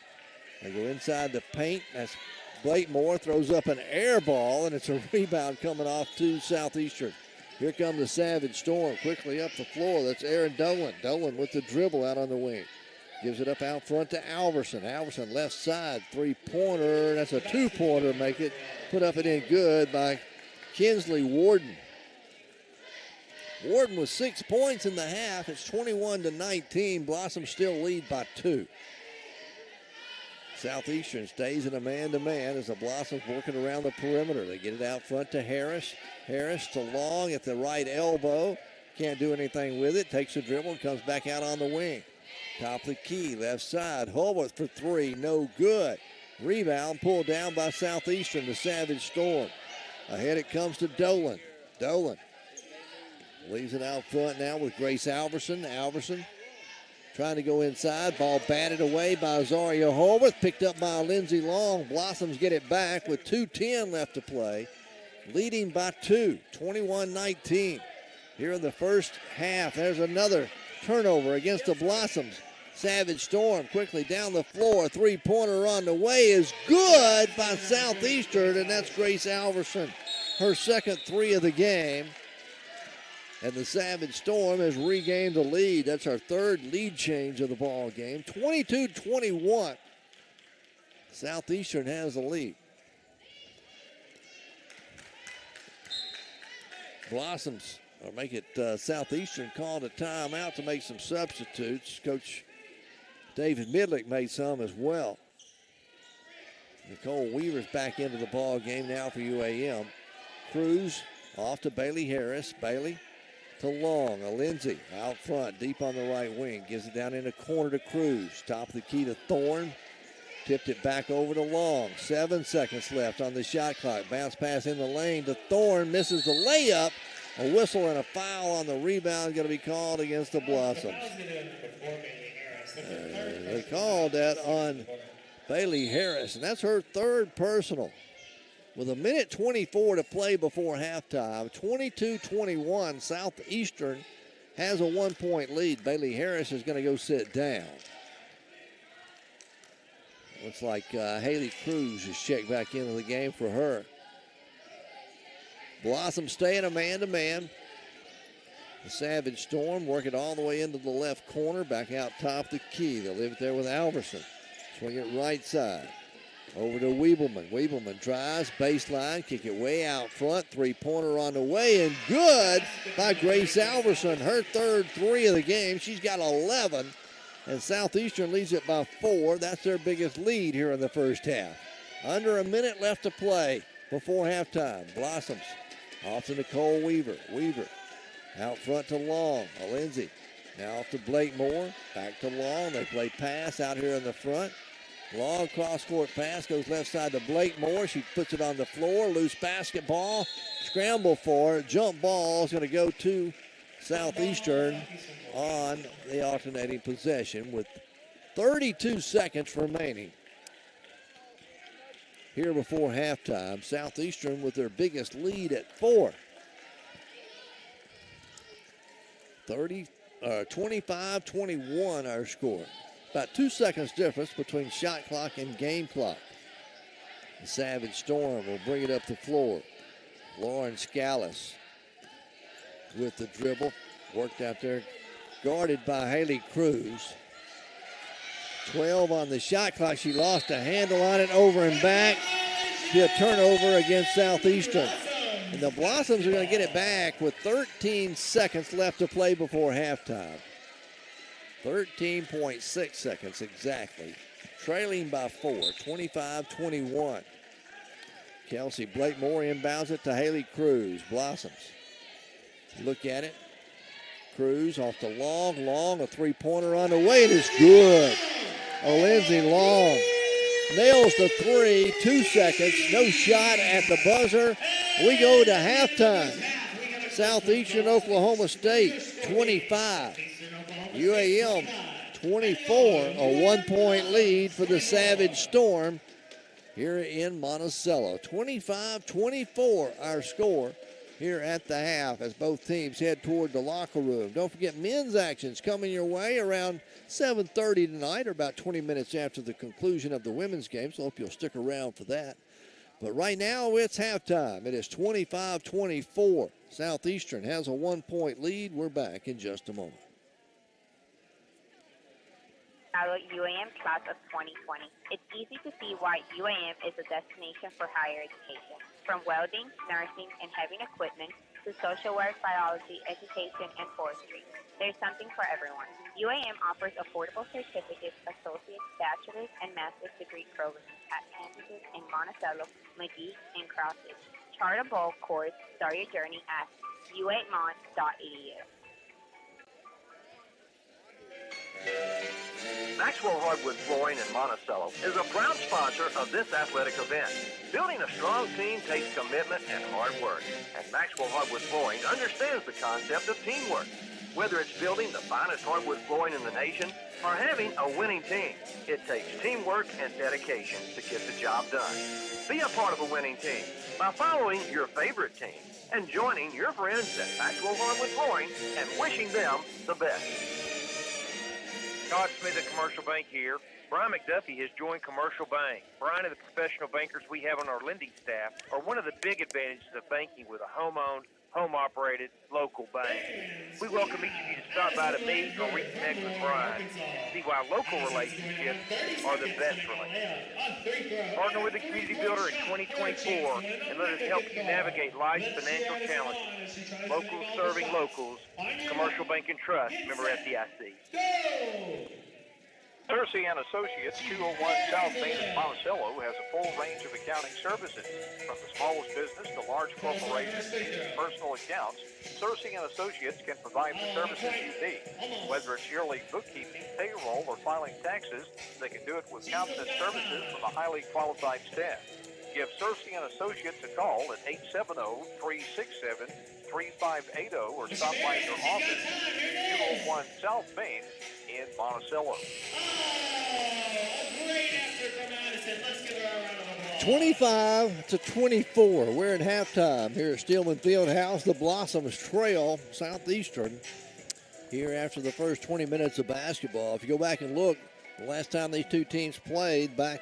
They go inside the paint. That's Blakemore, throws up an air ball, and it's a rebound coming off to Southeastern. Here come the Savage Storm, quickly up the floor. That's Aaron Dolan. Dolan with the dribble out on the wing. Gives it up out front to Alverson. Alverson left side, three-pointer. That's a two-pointer, make it. Put up and in good by Kinsley Warden. Warden with 6 points in the half. It's 21-19. Blossoms still lead by 2. Southeastern stays in a man-to-man as the Blossoms working around the perimeter. They get it out front to Harris. Harris to Long at the right elbow. Can't do anything with it. Takes a dribble and comes back out on the wing. Top of the key, left side. Holworth for 3, no good. Rebound pulled down by Southeastern, the Savage Storm. Ahead it comes to Dolan. Dolan leaves it out front now with Grace Alverson. Alverson trying to go inside. Ball batted away by Azaria Holworth. Picked up by Lindsey Long. Blossoms get it back with 2:10 left to play. Leading by 2, 21-19. Here in the first half, there's another turnover against the Blossoms. Savage Storm quickly down the floor. Three-pointer on the way is good by Southeastern, and that's Grace Alverson. Her second 3 of the game. And the Savage Storm has regained the lead. That's our third lead change of the ball game. 22-21. Southeastern has the lead. Blossoms or make it Southeastern called a timeout to make some substitutes. Coach David Midlick made some as well. Nicole Weaver's back into the ball game now for UAM. Cruz off to Bailey Harris. Bailey to Long. Lindsay out front, deep on the right wing. Gives it down in the corner to Cruz. Top of the key to Thorne. Tipped it back over to Long. 7 seconds left on the shot clock. Bounce pass in the lane to Thorne. Misses the layup. A whistle and a foul on the rebound going to be called against the Blossoms. They called that on Bailey Harris, and that's her third personal. With 1:24 to play before halftime, 22-21, Southeastern has a 1-point lead. Bailey Harris is going to go sit down. Looks like Haley Cruz is checked back into the game for her. Blossom staying a man-to-man. The Savage Storm work it all the way into the left corner, back out top the key. They'll leave it there with Alverson. Swing it right side. Over to Weebelman. Weebelman tries, baseline, kick it way out front. Three-pointer on the way, and good by Grace Alverson. Her third 3 of the game. She's got 11, and Southeastern leads it by 4. That's their biggest lead here in the first half. Under a minute left to play before halftime. Blossoms off to Nicole Weaver. Weaver out front to Long. Lindsay now off to Blakemore. Back to Long. They play pass out here in the front. Long cross-court pass goes left side to Blakemore. She puts it on the floor. Loose basketball. Scramble for it. Jump ball is going to go to Southeastern on the alternating possession with 32 seconds remaining here before halftime. Southeastern with their biggest lead at 4. 25-21 our score. About 2 seconds difference between shot clock and game clock. The Savage Storm will bring it up the floor. Lauren Scallis with the dribble. Worked out there, guarded by Haley Cruz. 12 on the shot clock. She lost a handle on it, over and back. Be a turnover against Southeastern. And the Blossoms are going to get it back with 13 seconds left to play before halftime. 13.6 seconds exactly. Trailing by 4, 25-21. Kelsey Blakemore inbounds it to Haley Cruz. Blossoms. Look at it. Cruz off the long, a three-pointer on the way. It is good. Lindsay Long nails the three, 2 seconds, no shot at the buzzer. We go to halftime. Southeastern Oklahoma State 25, UAM 24, a 1-point lead for the Savage Storm here in Monticello. 25-24 our score here at the half as both teams head toward the locker room. Don't forget men's action's coming your way around 7:30 tonight, or about 20 minutes after the conclusion of the women's game, so hope you'll stick around for that. But right now it's halftime. It is 25-24. Southeastern has a 1-point lead. We're back in just a moment. Our UAM class of 2020. It's easy to see why UAM is a destination for higher education. From welding, nursing, and heavy equipment to social work, biology, education, and forestry. There's something for everyone. UAM offers affordable certificates, associate, bachelor's, and master's degree programs at campuses in Monticello, McGee, and Crossett. Chart a bowl course. Start your journey at u8mon.edu. Maxwell Hardwood Flooring in Monticello is a proud sponsor of this athletic event. Building a strong team takes commitment and hard work, and Maxwell Hardwood Flooring understands the concept of teamwork. Whether it's building the finest hardwood flooring in the nation or having a winning team, it takes teamwork and dedication to get the job done. Be a part of a winning team by following your favorite team and joining your friends at Maxwell Hardwood Flooring and wishing them the best. Todd Smith at Commercial Bank here. Brian McDuffie has joined Commercial Bank. Brian and the professional bankers we have on our lending staff are one of the big advantages of banking with a home-owned, home-operated, local bank. We welcome each of you to stop by to meet or reconnect with Brian and see why local relationships are the best relationships. Partner with the community builder in 2024 and let us help you navigate life's financial challenges. Locals serving locals. Commercial Bank and Trust, member FDIC. 𝗗𝗜𝗦𝗖𝗟𝗔𝗜𝗍𝗔 Associates, 201 South Main in Monticello, has a full range of accounting services. From the smallest business to large corporations and personal accounts, 𝗗𝗜𝗦𝗖𝗟𝗔𝗜𝗍𝗔 Associates can provide the services you need. Whether it's yearly bookkeeping, payroll, or filing taxes, they can do it with competent services from a highly qualified staff. Give 𝗗𝗜𝗦𝗖𝗟𝗔𝗜𝗍𝗔 Associates a call at 870-367-3580 or stop by your office at 201 South Main in Monticello. 25-24. We're at halftime here at Steelman Fieldhouse. The Blossoms trail Southeastern here after the first 20 minutes of basketball. If you go back and look, the last time these two teams played back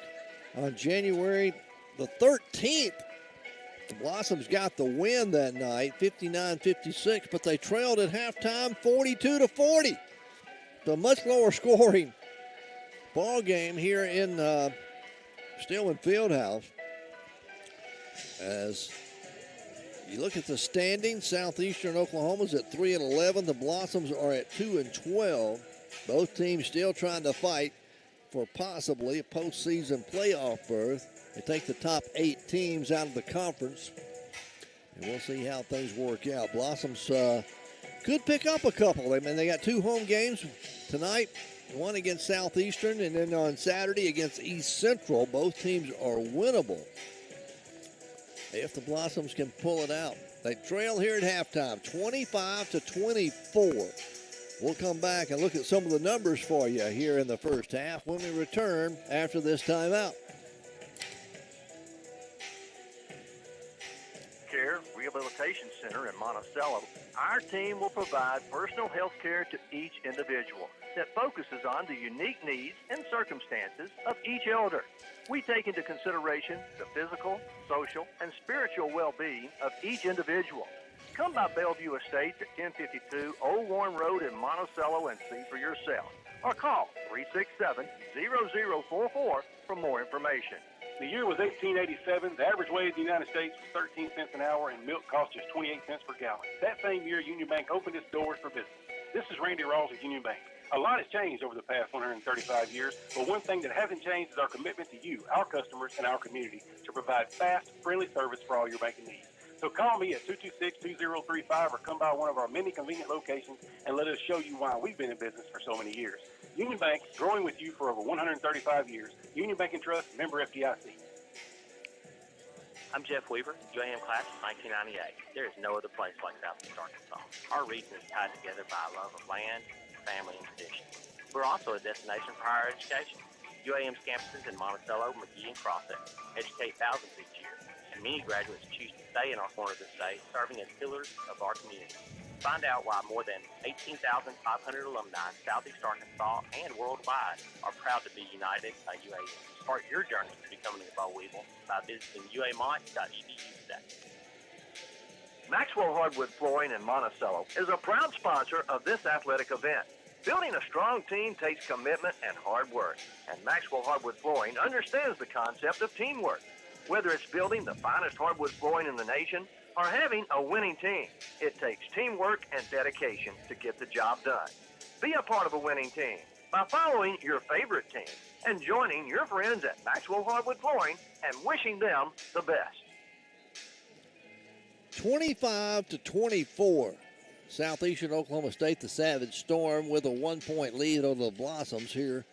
on January the 13th, the Blossoms got the win that night, 59-56, but they trailed at halftime 42-40. So a much lower scoring ball game here in Steelman Fieldhouse. As you look at the standings, Southeastern Oklahoma's at 3-11. The Blossoms are at 2-12. Both teams still trying to fight for possibly a postseason playoff berth. They take the top 8 teams out of the conference, and we'll see how things work out. Blossoms could pick up a couple. I mean, they got 2 home games tonight, one against Southeastern, and then on Saturday against East Central. Both teams are winnable if the Blossoms can pull it out. They trail here at halftime, 25-24. We'll come back and look at some of the numbers for you here in the first half when we return after this timeout. Care, rehabilitation, Rehabilitation Center in Monticello, our team will provide personal health care to each individual that focuses on the unique needs and circumstances of each elder. We take into consideration the physical, social, and spiritual well-being of each individual. Come by Bellevue Estates at 1052 Old Warren Road in Monticello and see for yourself. Or call 367-0044 for more information. The year was 1887. The average wage in the United States was 13 cents an hour, and milk cost just 28 cents per gallon. That same year, Union Bank opened its doors for business. This is Randy Rawls at Union Bank. A lot has changed over the past 135 years, but one thing that hasn't changed is our commitment to you, our customers, and our community to provide fast, friendly service for all your banking needs. So call me at 226-2035 or come by one of our many convenient locations and let us show you why we've been in business for so many years. Union Bank, growing with you for over 135 years. Union Bank and Trust, member FDIC. I'm Jeff Weaver, UAM class of 1998. There is no other place like Southeast Arkansas. Our region is tied together by a love of land, family, and tradition. We're also a destination for higher education. UAM's campuses in Monticello, McGee, and Crossett educate thousands each year, and many graduates choose to stay in our corner of the state, serving as pillars of our community. Find out why more than 18,500 alumni in Southeast Arkansas and worldwide are proud to be united by UAM. Start your journey to becoming a Bo Weevil by visiting uamont.edu today. Maxwell Hardwood Flooring in Monticello is a proud sponsor of this athletic event. Building a strong team takes commitment and hard work, and Maxwell Hardwood Flooring understands the concept of teamwork. Whether it's building the finest hardwood flooring in the nation or having a winning team, it takes teamwork and dedication to get the job done. Be a part of a winning team by following your favorite team and joining your friends at Maxwell Hardwood Flooring and wishing them the best. 25-24. Southeastern Oklahoma State, the Savage Storm, with a 1-point lead over the Blossoms here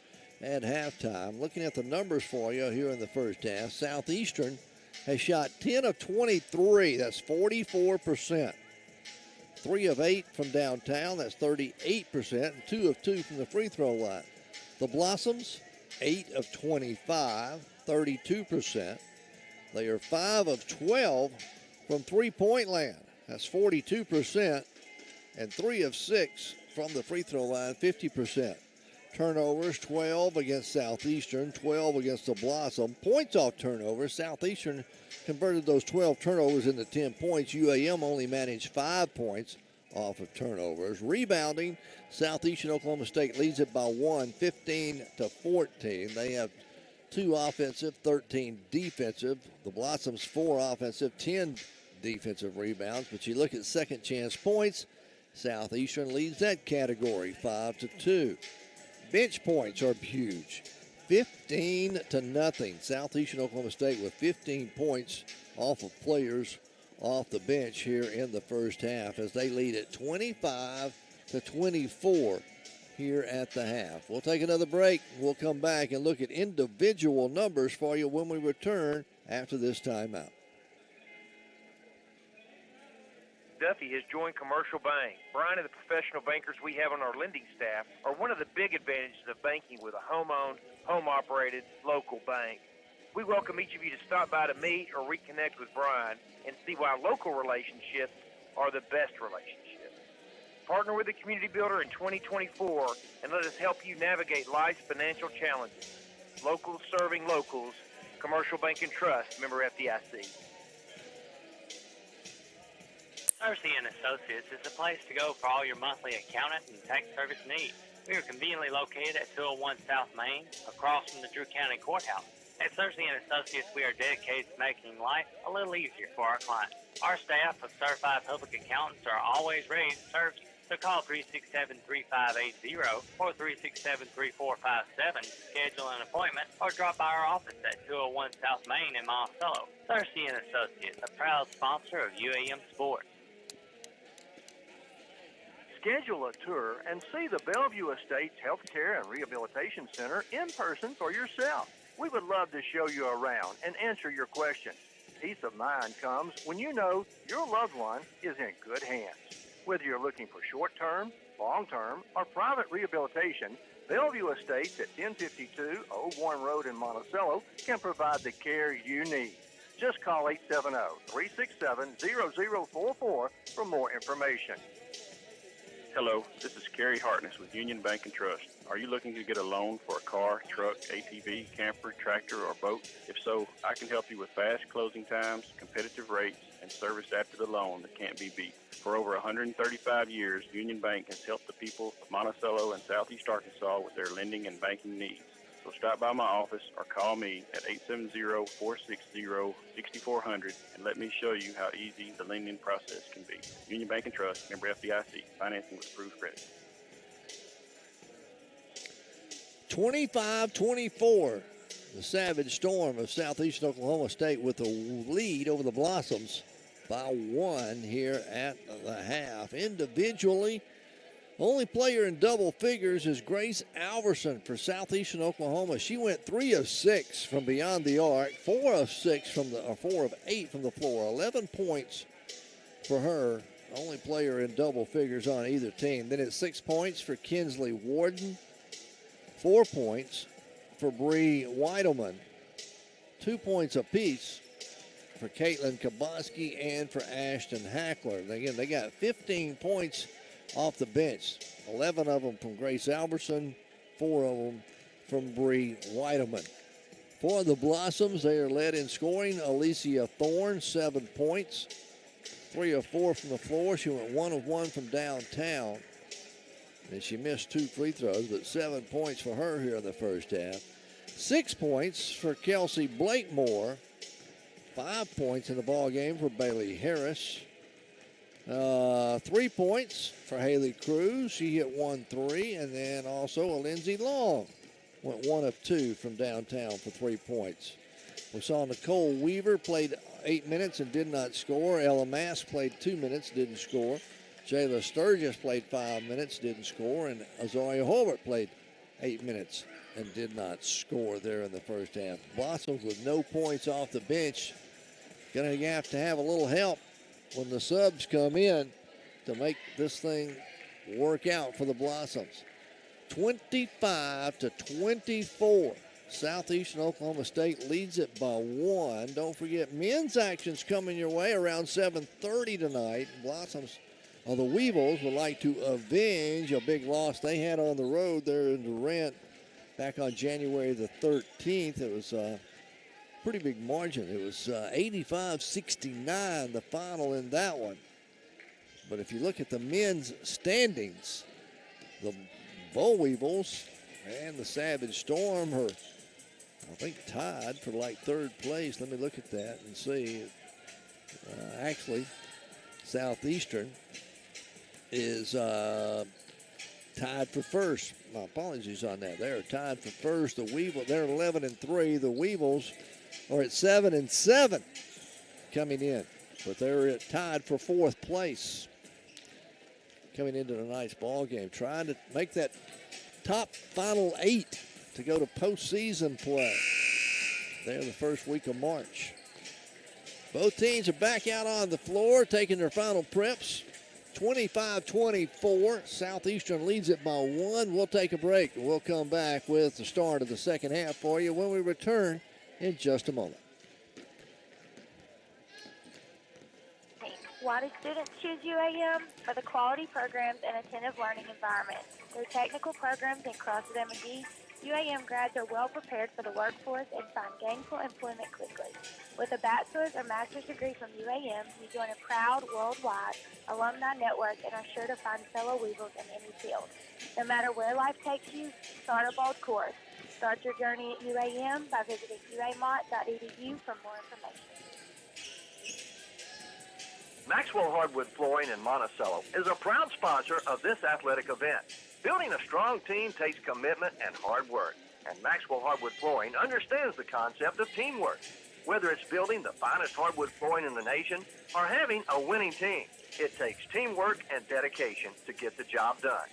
at halftime. Looking at the numbers for you here in the first half, Southeastern has shot 10 of 23. That's 44%. 3 of 8 from downtown. That's 38%. And 2 of 2 from the free throw line. The Blossoms, 8 of 25, 32%. They are 5 of 12 from three-point land. That's 42%. And 3 of 6 from the free throw line, 50%. Turnovers, 12 against Southeastern, 12 against the Blossom. Points off turnovers. Southeastern converted those 12 turnovers into 10 points. UAM only managed 5 points off of turnovers. Rebounding, Southeastern Oklahoma State leads it by 1, 15-14. They have 2 offensive, 13 defensive. The Blossoms 4 offensive, 10 defensive rebounds. But you look at second chance points, Southeastern leads that category 5-2. Bench points are huge, 15-0. Southeastern Oklahoma State with 15 points off of players off the bench here in the first half as they lead at 25-24 here at the half. We'll take another break. We'll come back and look at individual numbers for you when we return after this timeout. Duffy has joined Commercial Bank. Brian and the professional bankers we have on our lending staff are one of the big advantages of banking with a home-owned, home-operated, local bank. We welcome each of you to stop by to meet or reconnect with Brian and see why local relationships are the best relationships. Partner with the community builder in 2024 and let us help you navigate life's financial challenges. Locals serving locals. Commercial Bank and Trust, member FDIC. 𝗗𝗜𝗦𝗖𝗟𝗔𝗜𝗍𝗔 and Associates is the place to go for all your monthly accountant and tax service needs. We are conveniently located at 201 South Main, across from the Drew County Courthouse. At 𝗗𝗜𝗦𝗖𝗟𝗔𝗜𝗍𝗔 and Associates, we are dedicated to making life a little easier for our clients. Our staff of certified public accountants are always ready to serve you. So call 367-3580 or 367-3457 to schedule an appointment or drop by our office at 201 South Main in Monticello. 𝗗𝗜𝗦𝗖𝗟𝗔𝗜𝗍𝗔, a Associates, a proud sponsor of UAM Sports. Schedule a tour and see the Bellevue Estates Healthcare and Rehabilitation Center in person for yourself. We would love to show you around and answer your questions. Peace of mind comes when you know your loved one is in good hands. Whether you're looking for short-term, long-term, or private rehabilitation, Bellevue Estates at 1052 Old Warren Road in Monticello can provide the care you need. Just call 870-367-0044 for more information. Hello, this is 𝗗𝗜𝗦𝗖𝗟𝗔𝗜𝗠𝗘𝗥 with Union Bank and Trust. Are you looking to get a loan for a car, truck, ATV, camper, tractor, or boat? If so, I can help you with fast closing times, competitive rates, and service after the loan that can't be beat. For over 135 years, Union Bank has helped the people of Monticello and Southeast Arkansas with their lending and banking needs. So stop by my office or call me at 870-460-6400 and let me show you how easy the lending process can be. Union Bank and Trust, member FDIC, financing with approved credit. 25-24, the Savage Storm of Southeastern Oklahoma State with the lead over the Blossoms by 1 here at the half. Individually, only player in double figures is Grace Alverson for Southeastern Oklahoma. She went 3 of 6 from beyond the arc, 4 of 8 from the floor. 11 points for her, only player in double figures on either team. Then it's 6 points for Kinsley Warden, 4 points for Bree Weidelman, 2 points apiece for Caitlin 𝗗𝗏𝗧 and for Ashton Hackler. And again, they got 15 points off the bench, 11 of them from Grace Alverson, 4 of them from Bree Weidelman. For the Blossoms, they are led in scoring. Alicia Thorne, 7 points, 3 of 4 from the floor. She went 1 of 1 from downtown, and she missed 2 free throws, but 7 points for her here in the first half. 6 points for Kelsey Blakemore, 5 points in the ball game for Bailey Harris. 3 points for Haley Cruz. She hit 1 3, and then also Lindsey Long went 1 of 2 from downtown for 3 points. We saw Nicole Weaver played 8 minutes and did not score. Ella Mask played 2 minutes, didn't score. Jayla Sturgis played 5 minutes, didn't score, and Azaria Holbert played 8 minutes and did not score there in the first half. Blossoms with no points off the bench. Gonna have to have a little help when the subs come in to make this thing work out for the Blossoms. 25-24. Southeastern Oklahoma State leads it by 1. Don't forget, men's action's coming your way around 7:30 tonight. Blossoms, the Weevils, would like to avenge a big loss they had on the road there in Durant back on January the 13th. It was pretty big margin. It was 85-69, the final in that one. But if you look at the men's standings, the Boll Weevils and the Savage Storm are, I think, tied for like 3rd place. Let me look at that and see. Actually, Southeastern is tied for 1st. My apologies on that. They're tied for 1st. The Weevils, they're 11-3. The Weevils are at 7-7 coming in, but they're tied for 4th place coming into tonight's ball game, trying to make that top final 8 to go to postseason play there the first week of March. Both teams are back out on the floor taking their final preps. 25-24. Southeastern leads it by 1. We'll take a break, and we'll come back with the start of the second half for you when we return in just a moment. Why do students choose UAM? For the quality programs and attentive learning environment. Through technical programs and crosses M&D, UAM grads are well prepared for the workforce and find gainful employment quickly. With a bachelor's or master's degree from UAM, you join a proud worldwide alumni network and are sure to find fellow Weevils in any field. No matter where life takes you, start a bold course. Start your journey at UAM by visiting uamont.edu for more information. Maxwell Hardwood Flooring in Monticello is a proud sponsor of this athletic event. Building a strong team takes commitment and hard work, and Maxwell Hardwood Flooring understands the concept of teamwork. Whether it's building the finest hardwood flooring in the nation or having a winning team, it takes teamwork and dedication to get the job done.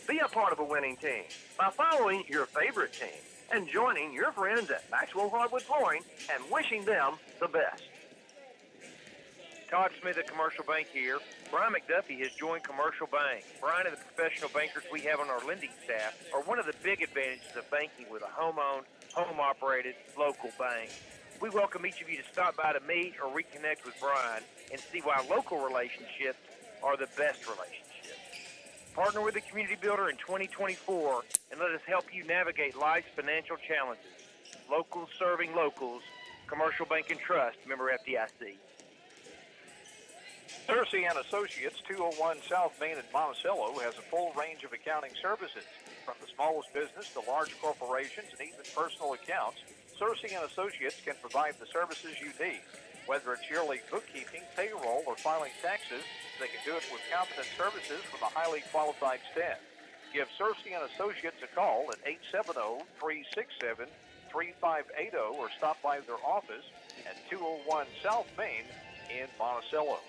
Be a part of a winning team by following your favorite team and joining your friends at Maxwell Hardwood Flooring and wishing them the best. Todd Smith at Commercial Bank here. Brian McDuffie has joined Commercial Bank. Brian and the professional bankers we have on our lending staff are one of the big advantages of banking with a home-owned, home-operated local bank. We welcome each of you to stop by to meet or reconnect with Brian and see why local relationships are the best relationships. Partner with the community builder in 2024 and let us help you navigate life's financial challenges. Locals serving locals. Commercial Bank and Trust, member FDIC. 𝗗𝗜𝗦𝗡𝗥 and Associates, 201 South Main in Monticello, has a full range of accounting services. From the smallest business to large corporations and even personal accounts, 𝗗𝗜𝗦 and Associates can provide the services you need. Whether it's yearly bookkeeping, payroll, or filing taxes, they can do it with competent services from a highly qualified staff. Give 𝗗𝗜𝗦 and Associates a call at 870-367-3580 or stop by their office at 201 South Main in Monticello.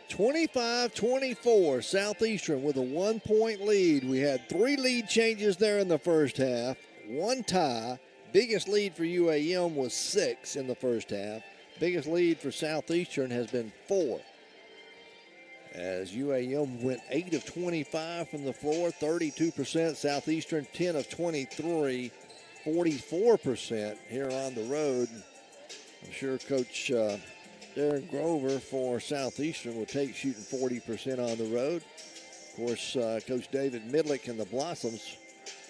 25-24, Southeastern with a 1-point lead. We had 3 lead changes there in the first half, 1 tie. Biggest lead for UAM was 6 in the first half. Biggest lead for Southeastern has been 4. As UAM went 8 of 25 from the floor, 32%. Southeastern 10 of 23, 44% here on the road. I'm sure Coach Darren Grover for Southeastern will take shooting 40% on the road. Of course, Coach David Midlick and the Blossoms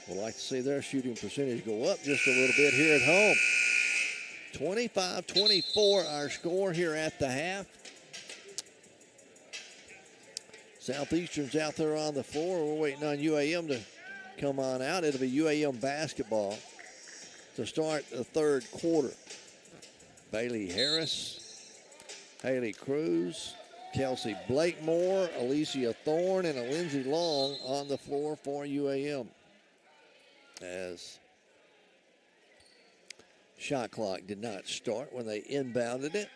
would like to see their shooting percentage go up just a little bit here at home. 25-24 our score here at the half. Southeastern's out there on the floor. We're waiting on UAM to come on out. It'll be UAM basketball to start the third quarter. Bailey Harris, Haley Cruz, Kelsey Blakemore, Alicia Thorne, and Lindsay Long on the floor for UAM. As shot clock did not start when they inbounded it.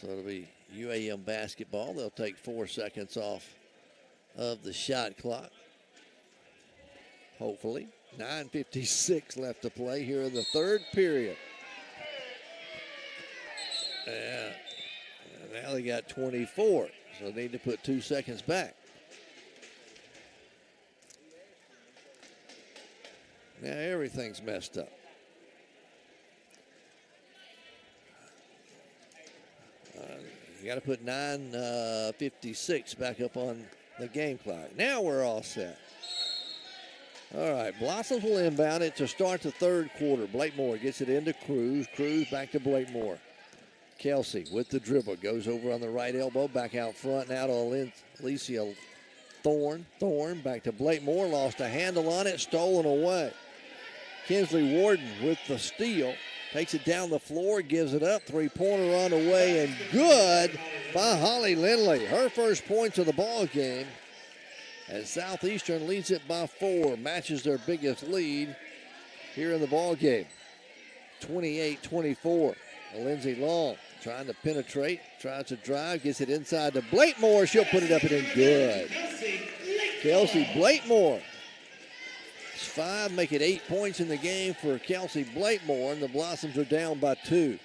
So it'll be UAM basketball. They'll take 4 seconds off of the shot clock. Hopefully. 9:56 left to play here in the third period. Yeah. Now they got 24, so they need to put 2 seconds back. Now everything's messed up. You got to put 9:56 back up on the game clock. Now we're all set. All right, Blossoms will inbound it to start the third quarter. Blakemore gets it into Cruz. Cruz back to Blakemore. Kelsey with the dribble goes over on the right elbow, back out front now to Alicia Thorne. Thorne back to Blakemore, lost a handle on it, stolen away. Kinsley Warden with the steal, takes it down the floor, gives it up, three-pointer on the way, and good by Holly Lindley. Her first points of the ball game, as Southeastern leads it by 4, matches their biggest lead here in the ball game. 28-24. Lindsay Long trying to penetrate, tries to drive, gets it inside to Blakemore. She'll put it up and in good. Kelsey Blakemore. It's 5, make it 8 points in the game for Kelsey Blakemore, and the Blossoms are down by 2.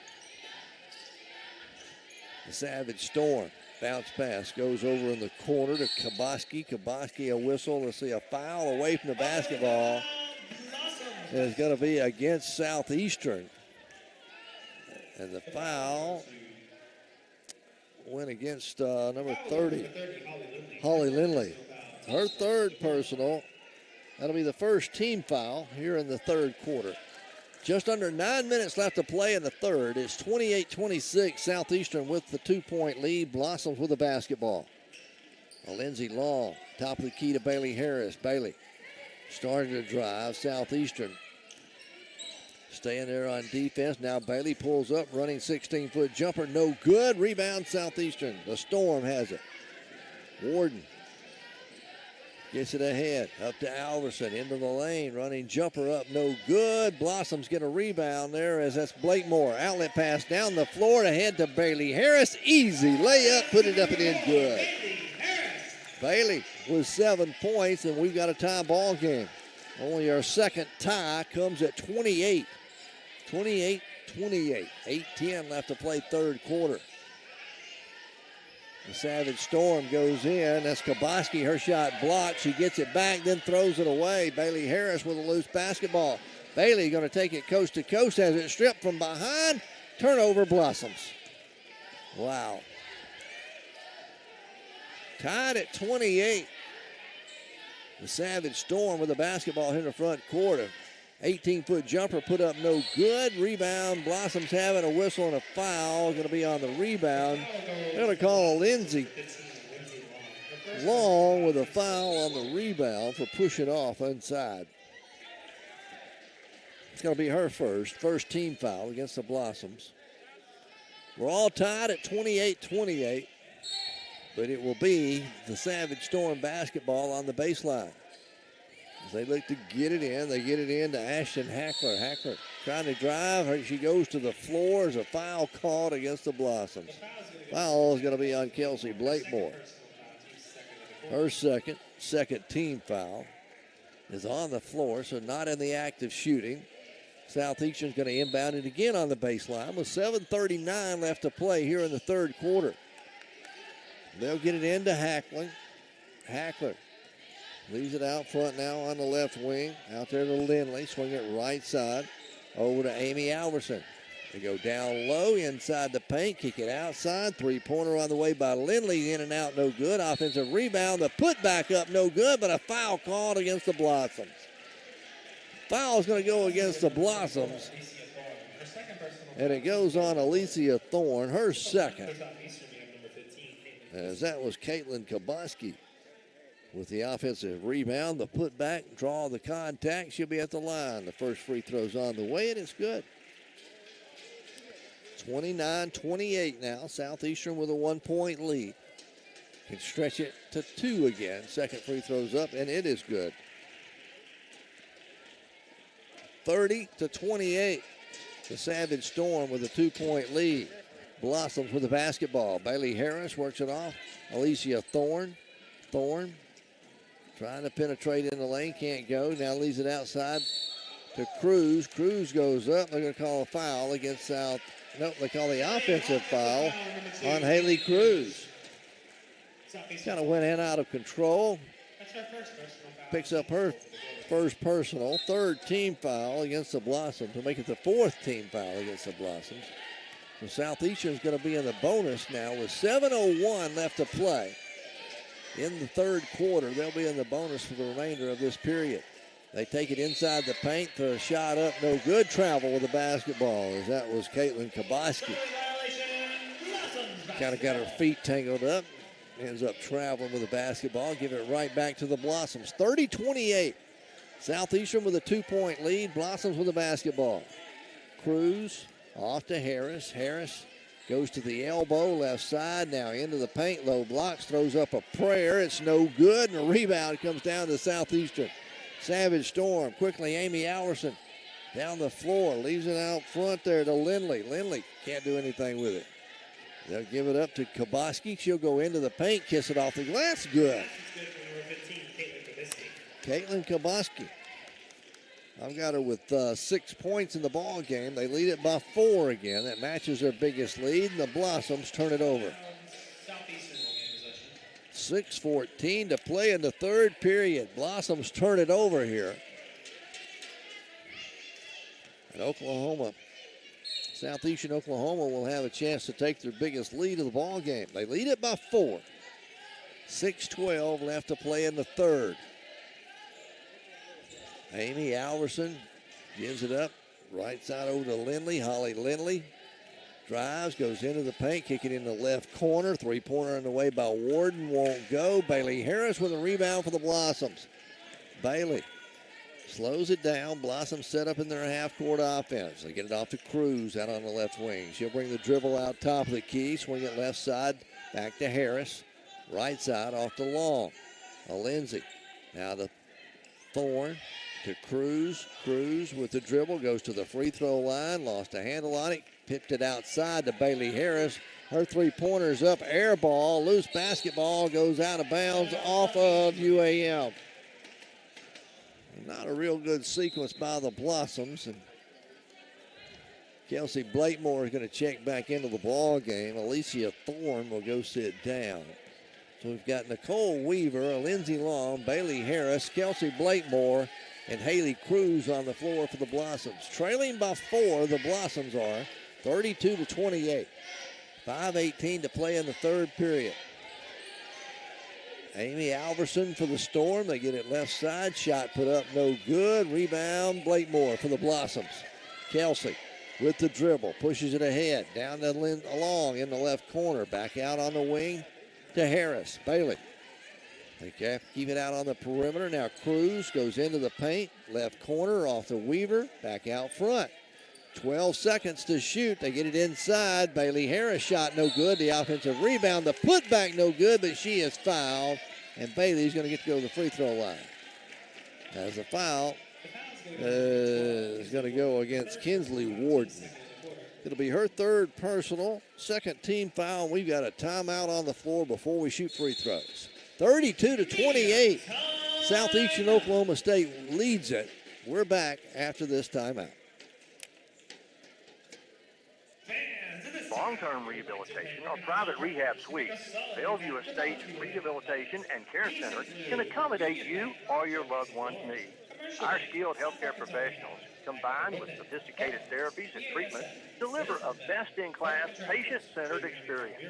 The Savage Storm. Bounce pass goes over in the corner to 𝗗𝗏𝗧. 𝗗𝗏𝗧 a whistle. Let's see a foul away from the basketball. It's going to be against Southeastern. And the foul went against number 30, Holly Lindley. Her third personal. That'll be the first team foul here in the third quarter. Just under 9 minutes left to play in the third. It's 28-26, Southeastern with the 2-point lead. Blossoms with the basketball. Lindsay Long, top of the key to Bailey Harris. Bailey starting to drive. Southeastern staying there on defense. Now Bailey pulls up, running 16-foot jumper. No good. Rebound Southeastern. The Storm has it. Warden gets it ahead, up to Alverson, into the lane, running jumper up, no good. Blossoms get a rebound there as that's Blakemore. Outlet pass down the floor to head to Bailey Harris. Easy layup, put it up and in good. Bailey with 7 points, and we've got a tie ball game. Only our second tie comes at 28. 28-28. 8:10 left to play third quarter. The Savage Storm goes in. That's 𝗗𝗏𝗧. Her shot blocked. She gets it back, then throws it away. Bailey Harris with a loose basketball. Bailey going to take it coast to coast. Has it stripped from behind. Turnover, Blossoms. Wow. Tied at 28. The Savage Storm with the basketball in the front court. 18-foot jumper put up no good. Rebound. Blossoms having a whistle and a foul. Going to be on the rebound. They're going to call Lindsey Long with a foul on the rebound for pushing off inside. It's going to be her first team foul against the Blossoms. We're all tied at 28-28, but it will be the Savage Storm basketball on the baseline. As they look to get it in, they get it in to Ashton Hackler. Hackler trying to drive. She goes to the floor. There's a foul called against the Blossoms. Foul is going to be on Kelsey Blakemore. Her second team foul is on the floor, so not in the act of shooting. Southeastern's going to inbound it again on the baseline with 7:39 left to play here in the third quarter. They'll get it into Hackler. Hackler leaves it out front now on the left wing. Out there to Lindley. Swing it right side. Over to Amy Alverson. They go down low inside the paint. Kick it outside. Three-pointer on the way by Lindley. In and out, no good. Offensive rebound. The put back up, no good. But a foul called against the Blossoms. Foul is going to go against the Blossoms. And it goes on Alicia Thorne, her second. As that was Caitlin 𝗗𝗏𝗧 with the offensive rebound, the putback, draw the contact. She'll be at the line. The first free throw's on the way, and it's good. 29-28 now. Southeastern with a 1-point lead. Can stretch it to 2 again. Second free throw's up, and it is good. 30-28. The Savage Storm with a 2-point lead. Blossoms with the basketball. Bailey Harris works it off. Alicia Thorne. Thorne trying to penetrate in the lane. Can't go. Now leaves it outside to Cruz. Cruz goes up. They're going to call a foul against South. Nope, they call the offensive foul on Haley Cruz. Kind of went in out of control. Picks up her first personal. Third team foul against the Blossoms to make it the fourth team foul against the Blossoms. So Southeastern is going to be in the bonus now with 7:01 left to play. In the third quarter, they'll be in the bonus for the remainder of this period. They take it inside the paint, throw a shot up, no good. Travel with the basketball, as that was Caitlin 𝗗𝗏𝗧. Kind of got her feet tangled up. Ends up traveling with the basketball. Give it right back to the Blossoms. 30-28. Southeastern with a 2-point lead. Blossoms with the basketball. Cruz off to Harris. Harris goes to the elbow, left side. Now into the paint. Low blocks. Throws up a prayer. It's no good. And a rebound comes down to Southeastern. Savage Storm. Quickly, Amy Alverson down the floor. Leaves it out front there to Lindley. Lindley can't do anything with it. They'll give it up to 𝗗𝗏𝗧. She'll go into the paint, kiss it off the glass. Good. Caitlin 𝗗𝗏𝗧. I've got her with 6 points in the ball game. They lead it by 4 again. That matches their biggest lead, and the Blossoms turn it over. 6:14 to play in the third period. Blossoms turn it over here. And Oklahoma, Southeastern Oklahoma will have a chance to take their biggest lead of the ball game. They lead it by 4. 6:12 left to play in the third. Amy Alverson gives it up. Right side over to Lindley. Holly Lindley drives, goes into the paint, kick it in the left corner. Three-pointer on the way by Warden, won't go. Bailey Harris with a rebound for the Blossoms. Bailey slows it down. Blossoms set up in their half-court offense. They get it off to Cruz out on the left wing. She'll bring the dribble out top of the key, swing it left side, back to Harris. Right side off to Long. Lindsay. Now to Thorne. To Cruz. Cruz with the dribble, goes to the free throw line, lost a handle on it, pipped it outside to Bailey Harris. Her three-pointer's up, air ball, loose basketball, goes out of bounds off of UAM. Not a real good sequence by the Blossoms. And Kelsey Blakemore is going to check back into the ball game. Alicia Thorne will go sit down. So we've got Nicole Weaver, Lindsey Long, Bailey Harris, Kelsey Blakemore, and Haley Cruz on the floor for the Blossoms. Trailing by 4, the Blossoms are 32-28. 5:18 to play in the third period. Amy Alverson for the Storm. They get it left side. Shot put up, no good. Rebound, Blakemore for the Blossoms. Kelsey with the dribble, pushes it ahead, down to Long in the left corner. Back out on the wing to Harris. Bailey. Okay, keep it out on the perimeter. Now Cruz goes into the paint. Left corner off to Weaver. Back out front. 12 seconds to shoot. They get it inside. Bailey Harris shot no good. The offensive rebound. The putback no good, but she is fouled. And Bailey's going to get to go to the free throw line. As the foul is going to go against Kinsley Warden. It'll be her third personal, second team foul. We've got a timeout on the floor before we shoot free throws. 32-28. Southeastern Oklahoma State leads it. We're back after this timeout. Long-term rehabilitation or private rehab suites, Bellevue Estates Rehabilitation and Care Center can accommodate you or your loved one's needs. Our skilled healthcare professionals, combined with sophisticated therapies and treatments, deliver a best-in-class, patient-centered experience.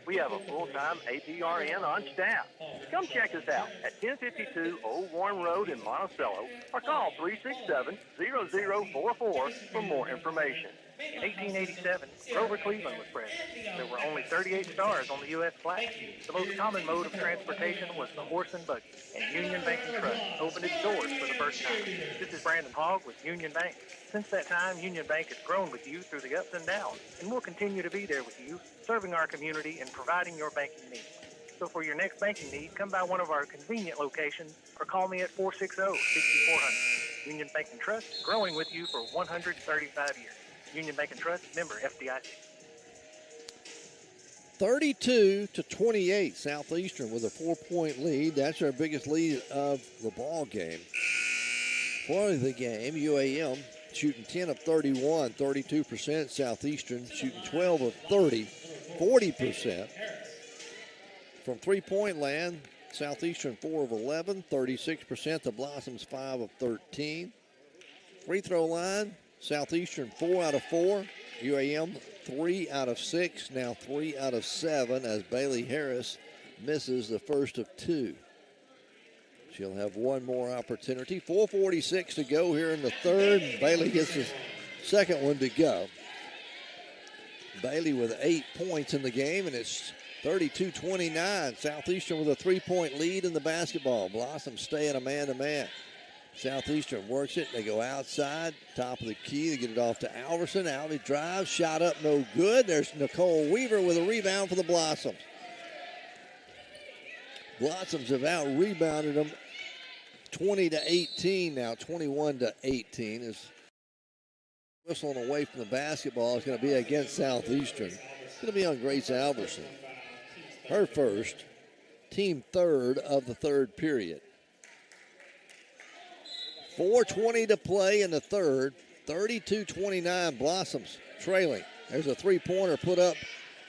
We have a full-time APRN on staff. Come check us out at 1052 Old Warren Road in Monticello or call 367-0044 for more information. In 1887, Grover Cleveland was president. There were only 38 stars on the U.S. flag. The most common mode of transportation was the horse and buggy, and Union Bank and Trust opened its doors for the first time. This is Brandon Hogg with Union Bank. Since that time, Union Bank has grown with you through the ups and downs, and will continue to be there with you, serving our community and providing your banking needs. So for your next banking need, come by one of our convenient locations or call me at 460-6400. Union Bank and Trust, growing with you for 135 years. Union Bank and Trust, member FDIC. 32-28, Southeastern with a 4-point lead. That's our biggest lead of the ball game. For the game, UAM shooting 10 of 31, 32%. Southeastern shooting 12 of 30, 40%. From three-point land, Southeastern 4 of 11, 36%. The Blossoms 5 of 13. Free throw line, Southeastern 4 out of 4. UAM 3 out of 6, now 3 out of 7 as Bailey Harris misses the first of 2. She'll have one more opportunity. 4:46 to go here in the third. Bailey gets the second one to go. Bailey with 8 points in the game, and it's 32-29. Southeastern with a 3-point lead in the basketball. Blossoms stay in a man-to-man. Southeastern works it. They go outside, top of the key. They get it off to Alverson. Alvey drives, shot up, no good. There's Nicole Weaver with a rebound for the Blossoms. Blossoms have out-rebounded them 20-18 now, 21-18. Is whistling away from the basketball. It's going to be against Southeastern. It's going to be on Grace Alverson. Her first, team third of the third period. 4:20 to play in the third. 32-29, Blossoms trailing. There's a three-pointer put up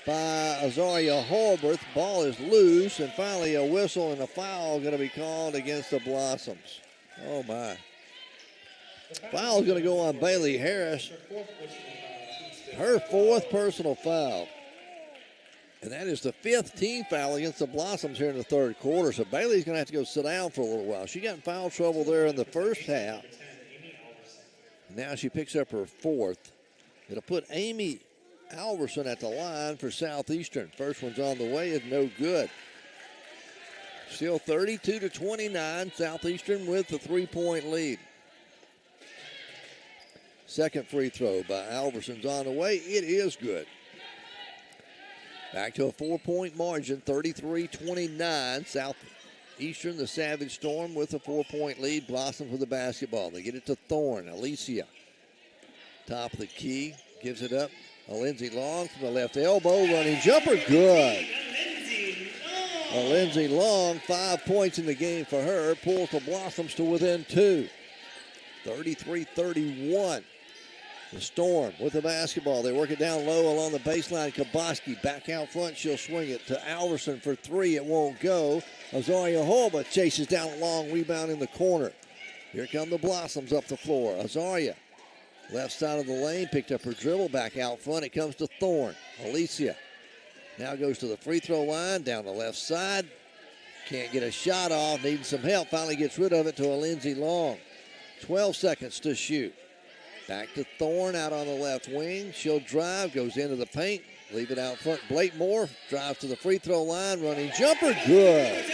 by Azaria Holberth. Ball is loose, and finally a whistle and a foul going to be called against the Blossoms. Oh, my. Foul is going to go on Bailey Harris. Her fourth personal foul. And that is the fifth team foul against the Blossoms here in the third quarter. So Bailey's going to have to go sit down for a little while. She got in foul trouble there in the first half. Now she picks up her fourth. It'll put Amy Alverson at the line for Southeastern. First one's on the way, is no good. Still 32-29, Southeastern with the 3-point lead. Second free throw by Alverson's on the way. It is good. Back to a 4-point margin, 33-29. Southeastern, the Savage Storm with a 4-point lead. Blossoms with the basketball. They get it to Thorne. Alicia, top of the key, gives it up. Lindsey Long from the left elbow, running jumper, good. Lindsey Long, 5 points in the game for her, pulls the Blossoms to within 2. 33-31. The Storm with the basketball. They work it down low along the baseline. 𝗗𝗜𝗦 back out front. She'll swing it to Alverson for three. It won't go. 𝗗𝗑𝗦𝗓 chases down a long rebound in the corner. Here come the Blossoms up the floor. 𝗗𝗑𝗦, left side of the lane, picked up her dribble. Back out front. It comes to Thorne. Alicia now goes to the free throw line. Down the left side. Can't get a shot off. Needing some help. Finally gets rid of it to a Lindsey Long. 12 seconds to shoot. Back to Thorne out on the left wing. She'll drive, goes into the paint, leave it out front. Blakemore drives to the free throw line, running jumper, good.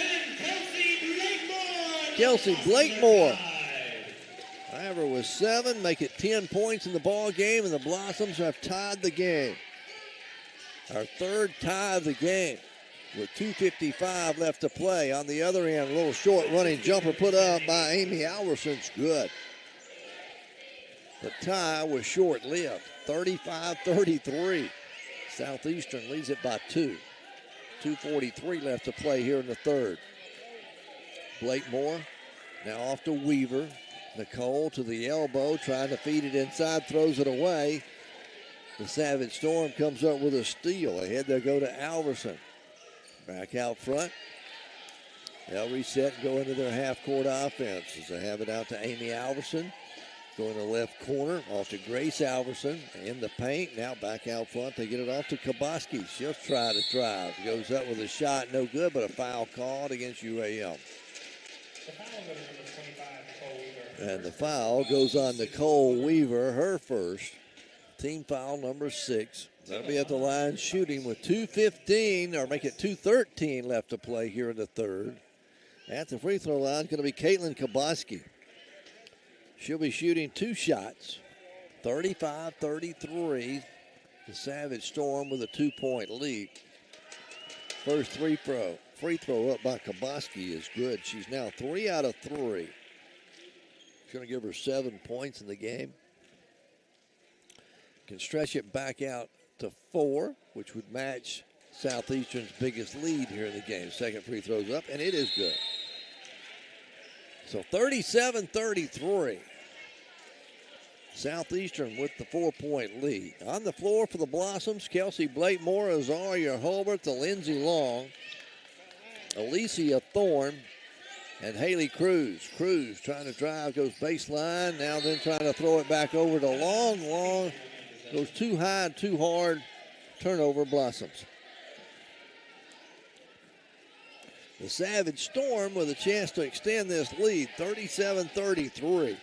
Kelsey Blakemore. Ivor with 7, make it 10 points in the ball game, and the Blossoms have tied the game. Our third tie of the game with 2:55 left to play. On the other end, a little short running jumper put up by Amy Alverson's good. The tie was short-lived, 35-33. Southeastern leads it by 2. 2:43 left to play here in the third. Blakemore now off to Weaver. Nicole to the elbow, trying to feed it inside, throws it away. The Savage Storm comes up with a steal. Ahead they go to Alverson. Back out front. They'll reset and go into their half-court offense as they have it out to Amy Alverson. Going to the left corner, off to Grace Alverson in the paint. Now back out front, they get it off to 𝗗𝗑𝗦. She'll try to drive. Goes up with a shot, no good, but a foul called against UAM. And the foul goes on Nicole Weaver, her first. Team foul number 6. They'll be at the line shooting with 2:15, or make it 2:13 left to play here in the third. At the free throw line is going to be Caitlin 𝗗𝗑𝗦. She'll be shooting 2 shots, 35-33. The Savage Storm with a 2-point lead. First free throw up by 𝗗𝗑𝗦 is good. She's now 3 out of 3. She's going to give her 7 points in the game. Can stretch it back out to 4, which would match Southeastern's biggest lead here in the game. Second free throw's up, and it is good. So 37-33. Southeastern with the 4-point lead. On the floor for the Blossoms, Kelsey Blakemore, 𝗗𝗑𝗦, the Lindsey Long, Alicia Thorne, and Haley Cruz. Cruz trying to drive, goes baseline, now then trying to throw it back over to Long. Goes too high and too hard. Turnover, Blossoms. The Savage Storm with a chance to extend this lead, 37-33.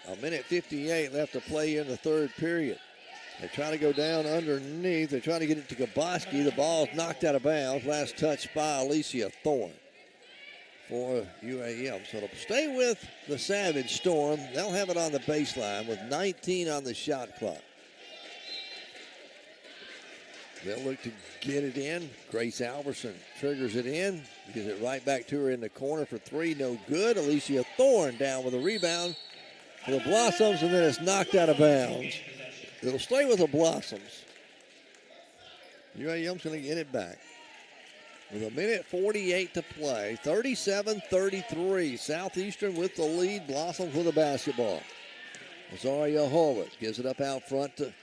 A minute 58 left to play in the third period. They try to go down underneath. They try to get it to 𝗗𝗑𝗦. The ball's knocked out of bounds. Last touch by Alicia Thorne for UAM. So to stay with the Savage Storm, they'll have it on the baseline with 19 on the shot clock. They'll look to get it in. Grace Alverson triggers it in. Gives it right back to her in the corner for 3. No good. Alicia Thorne down with a rebound for the Blossoms, and then it's knocked out of bounds. It'll stay with the Blossoms. UAM's going to get it back. With a minute 48 to play, 37-33. Southeastern with the lead. Blossoms with the basketball. 𝗗𝗑𝗦 gives it up out front to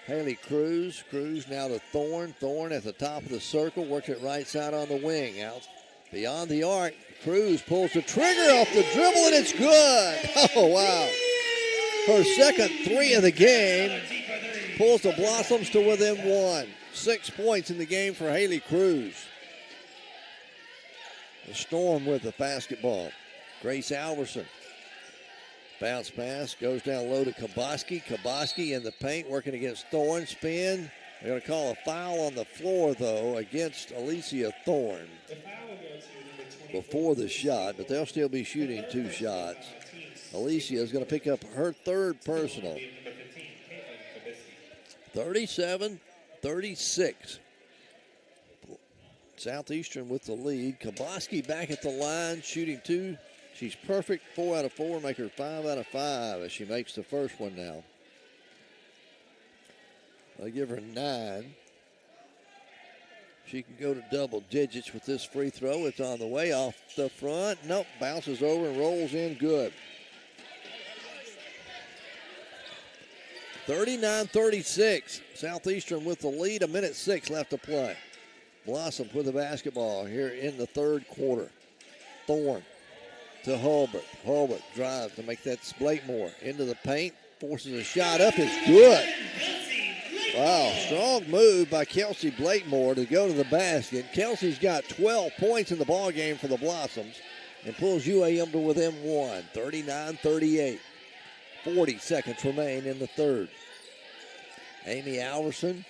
Haley Cruz. Cruz now to Thorne. Thorne at the top of the circle. Works it right side on the wing. Out beyond the arc. Cruz pulls the trigger off the dribble, and it's good. Oh, wow. Her second 3 of the game. Pulls the Blossoms to within 1. 6 points in the game for Haley Cruz. The Storm with the basketball. Grace Alverson. Bounce pass, goes down low to 𝗗𝗑𝗦. 𝗗𝗑𝗦 in the paint, working against Thorne. Spin. They're going to call a foul on the floor, though, against Alicia Thorne before the shot, but they'll still be shooting 2 shots. Alicia is going to pick up her third personal. 37-36. Southeastern with the lead. 𝗗𝗑𝗦 back at the line, shooting 2. She's perfect, 4 out of 4, make her 5 out of 5 as she makes the first one now. I'll give her 9. She can go to double digits with this free throw. It's on the way off the front. Nope, bounces over and rolls in good. 39-36. Southeastern with the lead. 1:06 left to play. Blossoms with the basketball here in the third quarter. Thorne to Hulbert. Hulbert drives to make that Blakemore into the paint. Forces a shot up. It's good. Wow, strong move by Kelsey Blakemore to go to the basket. Kelsey's got 12 points in the ball game for the Blossoms and pulls UAM to within one. 39-38. 40 seconds remain in the third. Amy Alverson.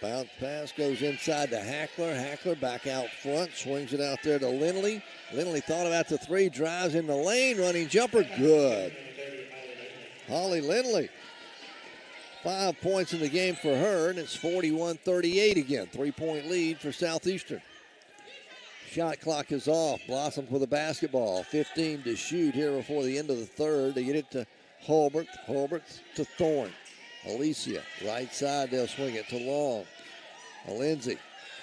Bounce pass goes inside to Hackler. Hackler back out front. Swings it out there to Lindley. Lindley thought about the three. Drives in the lane. Running jumper. Good. Holly Lindley. 5 points in the game for her, and it's 41-38 again. 3-point lead for Southeastern. Shot clock is off. Blossoms with the basketball. 15 to shoot here before the end of the third. They get it to Hulbert. Hulbert to Thorne. Alicia, right side, they'll swing it to Long. Lindsay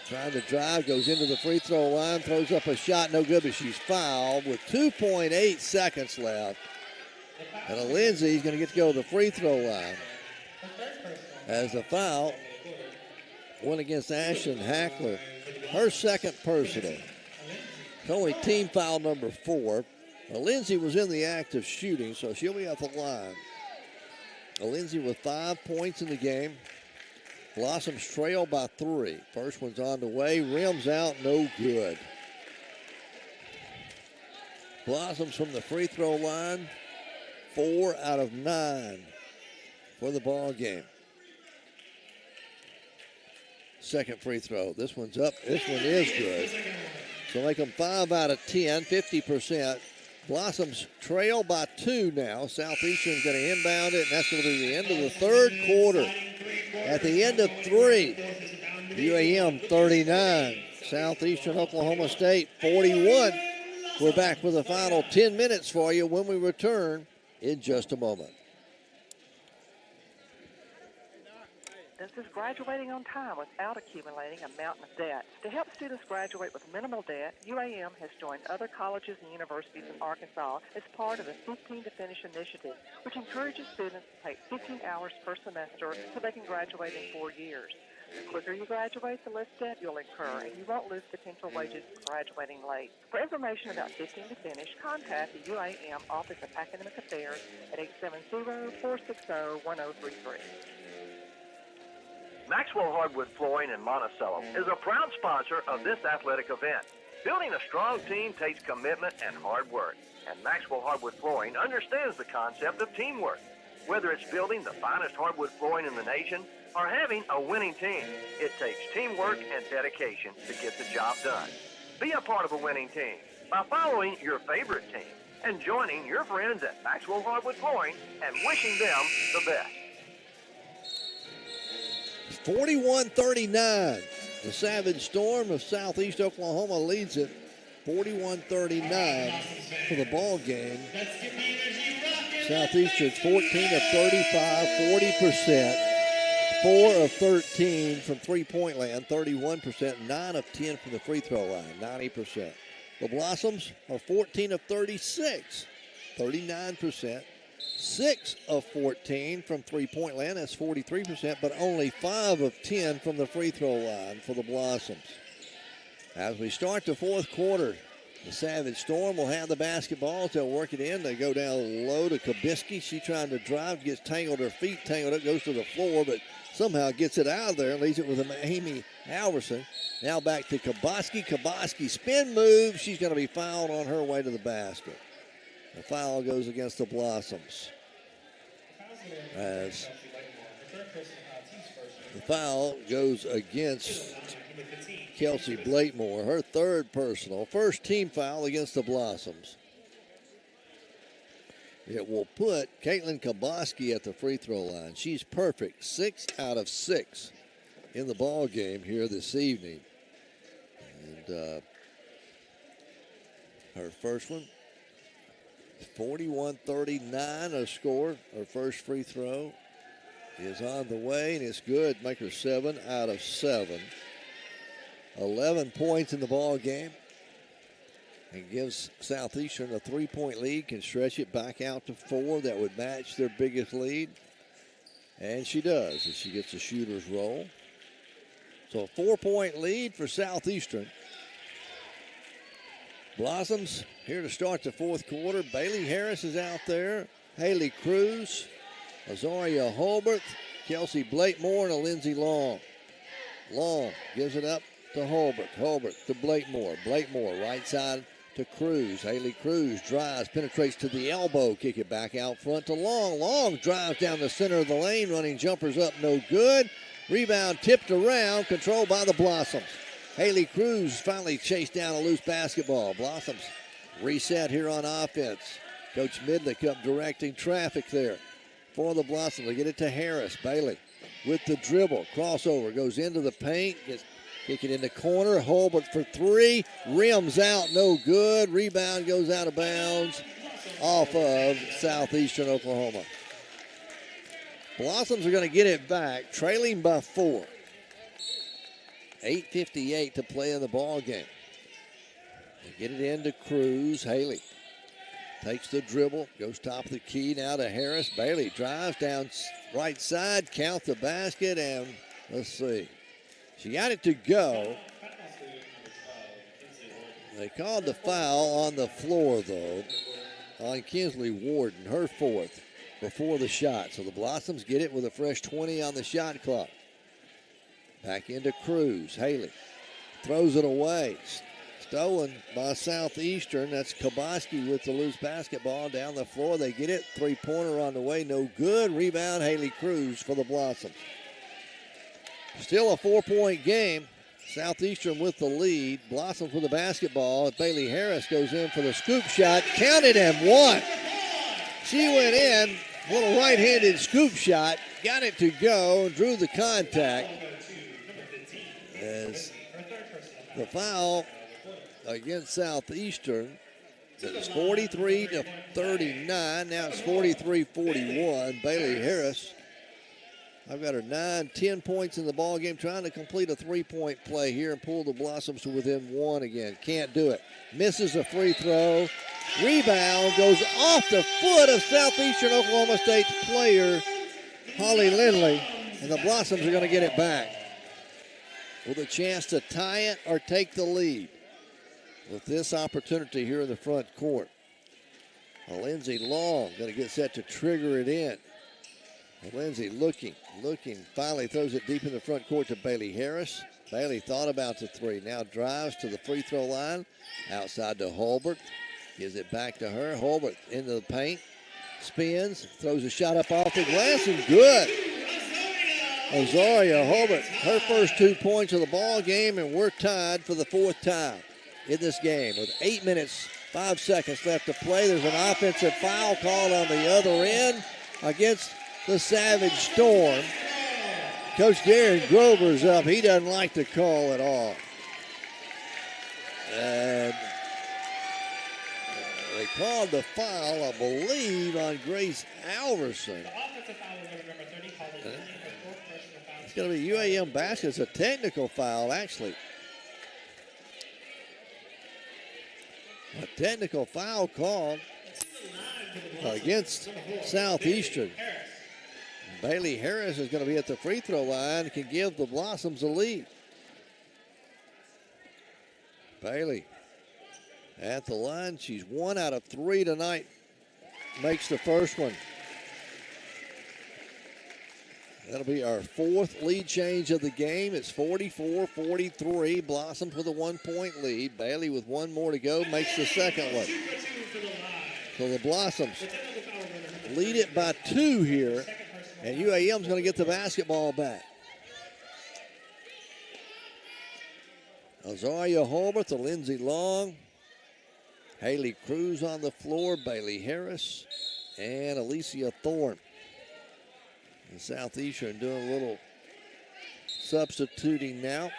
trying to drive, goes into the free throw line, throws up a shot, no good, but she's fouled with 2.8 seconds left. And Lindsay's going to get to go to the free throw line. As a foul went against Ashton Hackler. Her second personal. It's only team foul number 4. Lindsay was in the act of shooting, so she'll be at the line. Lindsay with 5 points in the game. Blossoms trail by 3. First one's on the way. Rims out, no good. Blossoms from the free throw line. 4 out of 9 for the ball game. Second free throw. This one's up. This one is good. So make them 5 out of 10, 50%. Blossoms trail by 2 now. Southeastern's going to inbound it, and that's going to be the end of the third quarter. At the end of 3, UAM 39, Southeastern Oklahoma State 41. We're back with the final 10 minutes for you when we return in just a moment. This is graduating on time without accumulating a mountain of debt. To help students graduate with minimal debt, UAM has joined other colleges and universities in Arkansas as part of the 15 to Finish initiative, which encourages students to take 15 hours per semester so they can graduate in 4 years. The quicker you graduate, the less debt you'll incur, and you won't lose potential wages for graduating late. For information about 15 to Finish, contact the UAM Office of Academic Affairs at 870-460-1033. Maxwell Hardwood Flooring in Monticello is a proud sponsor of this athletic event. Building a strong team takes commitment and hard work, and Maxwell Hardwood Flooring understands the concept of teamwork. Whether it's building the finest hardwood flooring in the nation or having a winning team, it takes teamwork and dedication to get the job done. Be a part of a winning team by following your favorite team and joining your friends at Maxwell Hardwood Flooring and wishing them the best. 41-39. The Savage Storm of Southeast Oklahoma leads it 41-39 for the ball game. Southeastern's 14 of 35, 40%. 4 of 13 from three-point land, 31%. 9 of 10 from the free throw line, 90%. The Blossoms are 14 of 36, 39%. 6 of 14 from three-point land, that's 43%, but only 5 of 10 from the free throw line for the Blossoms. As we start the fourth quarter, the Savage Storm will have the basketball. They'll work it in. They go down low to Kabisky. She's trying to drive, gets tangled, her feet tangled up, goes to the floor, but somehow gets it out of there and leaves it with Amy Alverson. Now back to Kabasky. Kabasky spin move. She's going to be fouled on her way to the basket. The foul goes against the Blossoms. As the foul goes against Kelsey Blakemore, her third personal. First team foul against the Blossoms. It will put Caitlin Kabasky at the free throw line. She's perfect, 6 out of 6 in the ball game here this evening. And her first one. 41-39 a score. Her first free throw is on the way, and it's good. Make her 7 out of 7. 11 points in the ball game. And gives Southeastern a 3-point lead. Can stretch it back out to 4. That would match their biggest lead. And she does as she gets a shooter's roll. So a 4-point lead for Southeastern. Blossoms here to start the fourth quarter. Bailey Harris is out there. Haley Cruz, Azaria Holbert, Kelsey Blakemore, and Lindsey Long. Long gives it up to Holbert. Holbert to Blakemore. Blakemore right side to Cruz. Haley Cruz drives, penetrates to the elbow. Kick it back out front to Long. Long drives down the center of the lane. Running jumpers up, no good. Rebound tipped around, controlled by the Blossoms. Haley Cruz finally chased down a loose basketball. Blossoms reset here on offense. Coach Midlick up directing traffic there for the Blossoms. They get it to Harris. Bailey with the dribble. Crossover, goes into the paint. Kick it in the corner. Holbert for three. Rims out, no good. Rebound goes out of bounds off of Southeastern Oklahoma. Blossoms are going to get it back, trailing by 4. 8:58 to play in the ball game. They get it into Cruz. Haley takes the dribble, goes top of the key now to Harris. Bailey drives down right side, count the basket, and let's see. She got it to go. They called the foul on the floor, though, on Kinsley Warden, her fourth, before the shot. So the Blossoms get it with a fresh 20 on the shot clock. Back into Cruz. Haley throws it away. Stolen by Southeastern. That's 𝗗𝗏𝗧𝗓𝗏 with the loose basketball down the floor. They get it. Three-pointer on the way. No good. Rebound, Haley Cruz for the Blossoms. Still a 4-point game. Southeastern with the lead. Blossoms with the basketball. Bailey Harris goes in for the scoop shot. Counted and one. She went in. Little right-handed scoop shot. Got it to go. Drew the contact. As the foul against Southeastern. It's 43-39. Now it's 43-41. Bailey Harris, I've got her 9-10 points in the ball game, trying to complete a three-point play here and pull the Blossoms to within one again. Can't do it. Misses a free throw. Rebound goes off the foot of Southeastern Oklahoma State's player, Holly Lindley, and the Blossoms are going to get it back with a chance to tie it or take the lead with this opportunity here in the front court. Lindsey Long going to get set to trigger it in. Lindsey looking, finally throws it deep in the front court to Bailey Harris. Bailey thought about the three, now drives to the free throw line, outside to Holbert, gives it back to her. Holbert into the paint, spins, throws a shot up off the glass, and good. Azaria Holbert, her first 2 points of the ball game, and we're tied for the fourth time in this game with 8 minutes, 5 seconds left to play. There's an offensive foul called on the other end against the Savage Storm. Coach Darren Grover's up. He doesn't like the call at all. And they called the foul, I believe, on Grace Alverson. It's going to be UAM basket. It's a technical foul, actually. A technical foul called against Southeastern. Bailey Harris is going to be at the free throw line, can give the Blossoms a lead. Bailey at the line. She's 1 out of 3 tonight. Makes the first one. That'll be our fourth lead change of the game. It's 44-43. Blossoms with a 1-point lead. Bailey with one more to go makes the second one. So the Blossoms lead it by 2 here. And UAM's going to get the basketball back. Azaria Holbert to Lindsey Long. Haley Cruz on the floor. Bailey Harris and Alicia Thorne. And Southeastern doing a little substituting now.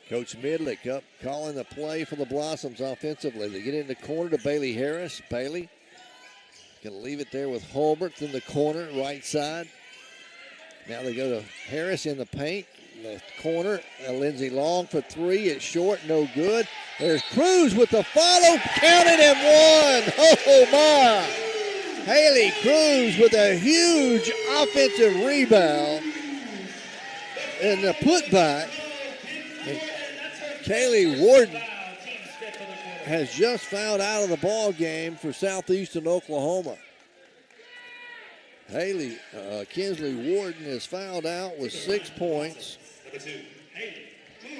Coach Midlick up calling the play for the Blossoms offensively. They get in the corner to Bailey Harris. Bailey going to leave it there with Holbert in the corner, right side. Now they go to Harris in the paint. Left corner, Lindsey Long for 3. It's short, no good. There's Cruz with the follow, counted and one. Oh, my. Haley Cruz with a huge offensive rebound and the putback. And Kaylee Warden has just fouled out of the ball game for Southeastern Oklahoma. Kinsley Warden is fouled out with 6 points.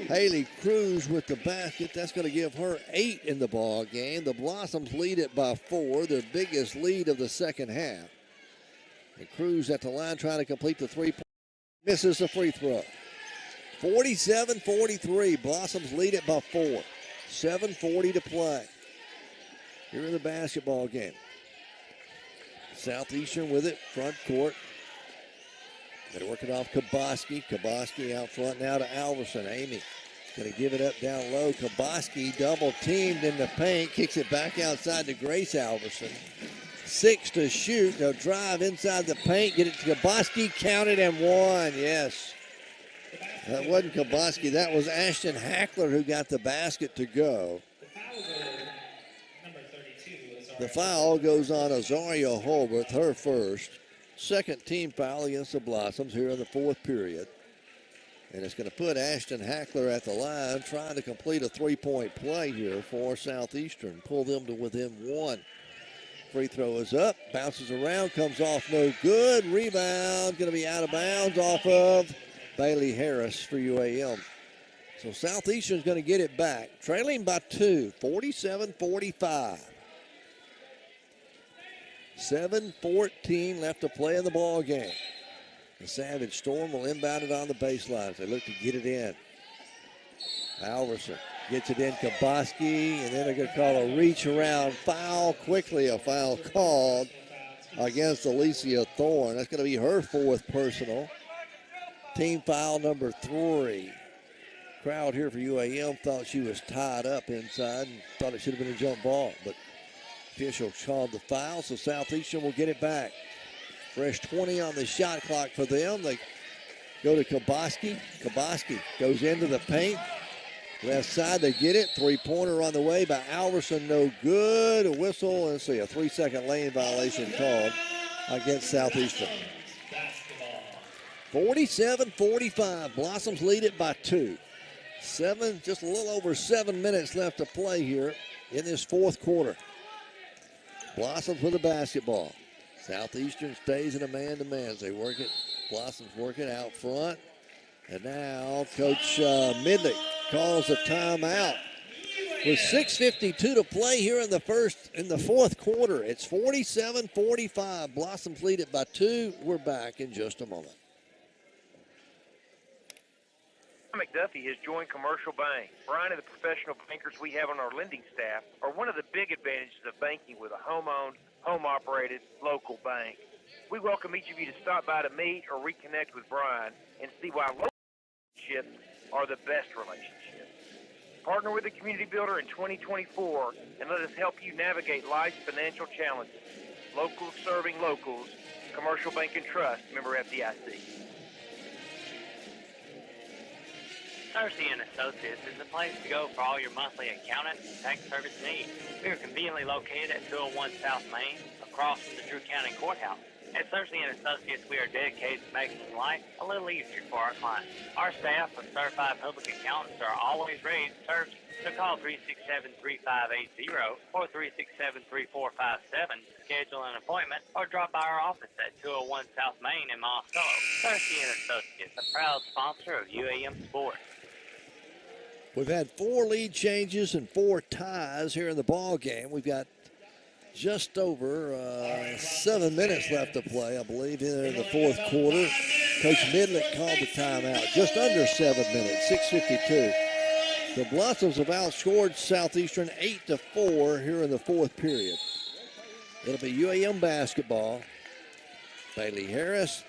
Haley Cruz with the basket. That's going to give her 8 in the ball game. The Blossoms lead it by 4, their biggest lead of the second half. And Cruz at the line trying to complete the 3-point. Misses the free throw. 47-43. Blossoms lead it by 4. 7:40 to play here in the basketball game. Southeastern with it, front court. They work it off Kovosky. Kovosky out front now to Alverson. Amy going to give it up down low. Kovosky double teamed in the paint. Kicks it back outside to Grace Alverson. 6 to shoot. They'll drive inside the paint. Get it to Kovosky. Counted and one. Yes. That wasn't Kovosky. That was Ashton Hackler who got the basket to go. The foul goes on Azaria Holbert, her first. Second team foul against the Blossoms here in the fourth period. And it's going to put Ashton Hackler at the line trying to complete a 3-point play here for Southeastern. Pull them to within 1. Free throw is up, bounces around, comes off no good. Rebound going to be out of bounds off of Bailey Harris for UAM. So Southeastern's going to get it back. Trailing by 2, 47-45. 7:14 left to play in the ball game. The Savage Storm will inbound it on the baseline. They look to get it in. Alverson gets it in. Kovosky, and then they're going to call a reach around foul. Quickly a foul called against Alicia Thorne. That's going to be her 4th personal. Team foul number 3. Crowd here for UAM thought she was tied up inside and thought it should have been a jump ball, but official called the foul, so Southeastern will get it back. Fresh 20 on the shot clock for them. They go to Kovosky. Kovosky goes into the paint. Left side, they get it. 3-pointer on the way by Alverson, no good. A whistle, and see a 3-second lane violation called against Southeastern. 47-45. Blossoms lead it by 2. Just a little over 7 minutes left to play here in this fourth quarter. Blossoms with the basketball. Southeastern stays in a man-to-man as they work it. Blossoms work it out front. And now Coach Midlick calls a timeout. With 6:52 to play here in the fourth quarter, it's 47-45. Blossoms lead it by 2. We're back in just a moment. McDuffie has joined Commercial Bank. Brian and the professional bankers we have on our lending staff are one of the big advantages of banking with a home-owned, home-operated, local bank. We welcome each of you to stop by to meet or reconnect with Brian and see why local relationships are the best relationships. Partner with the community builder in 2024 and let us help you navigate life's financial challenges. Locals serving locals. Commercial Bank and Trust, member FDIC. 𝗗𝗜𝗏 Associates is the place to go for all your monthly accountant and tax service needs. We are conveniently located at 201 South Main, across from the Drew County Courthouse. At 𝗗𝗜𝗏 Associates, we are dedicated to making life a little easier for our clients. Our staff of certified public accountants are always ready to serve you. So call 367-3580 or 367-3457 to schedule an appointment or drop by our office at 201 South Main in Monticello. 𝗗𝗜𝗏 Associates, a proud sponsor of UAM Sports. We've had 4 lead changes and 4 ties here in the ball game. We've got just over 7 minutes left to play, I believe, in the fourth quarter. Coach Midlick called the timeout. Just under 7 minutes, 6:52. The Blossoms have outscored Southeastern 8-4 here in the fourth period. It'll be UAM basketball. Bailey Harris,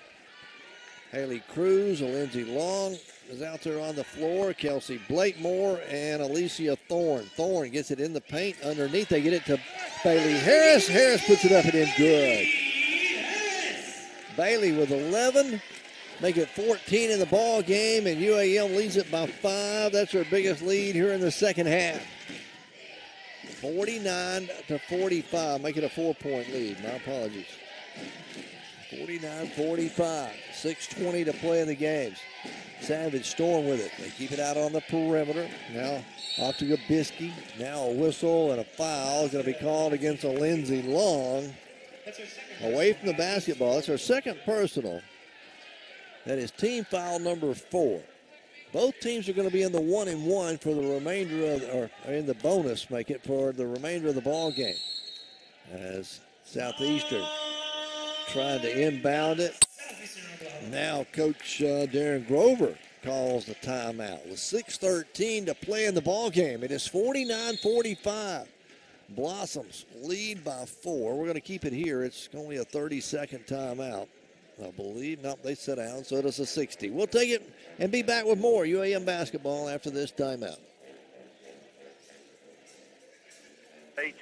Haley Cruz, Lindsey Long is out there on the floor. Kelsey Blakemore and Alicia Thorne. Thorne gets it in the paint underneath. They get it to Bailey Harris. Harris puts it up and in good. Bailey with 11. Make it 14 in the ball game, and UAM leads it by 5. That's their biggest lead here in the second half. 49-45, make it a 4-point lead. My apologies. 49-45, 6:20 to play in the games. Savage Storm with it. They keep it out on the perimeter. Now off to 𝗗𝗜𝗦𝗏. Now a whistle and a foul is going to be called against 𝗗𝗏𝗦𝗏 Long. Away from the basketball. It's her second personal. That is team foul number 4. Both teams are going to be in the 1-and-1 for the remainder of, or in the bonus, make it for the remainder of the ball game. As Southeastern trying to inbound it. Now Coach Darren Grover calls the timeout with 6:13 to play in the ball game. It is 49-45. Blossoms lead by 4. We're going to keep it here. It's only a 30-second timeout, I believe. Nope, they sit down, so it is a 60. We'll take it and be back with more UAM basketball after this timeout.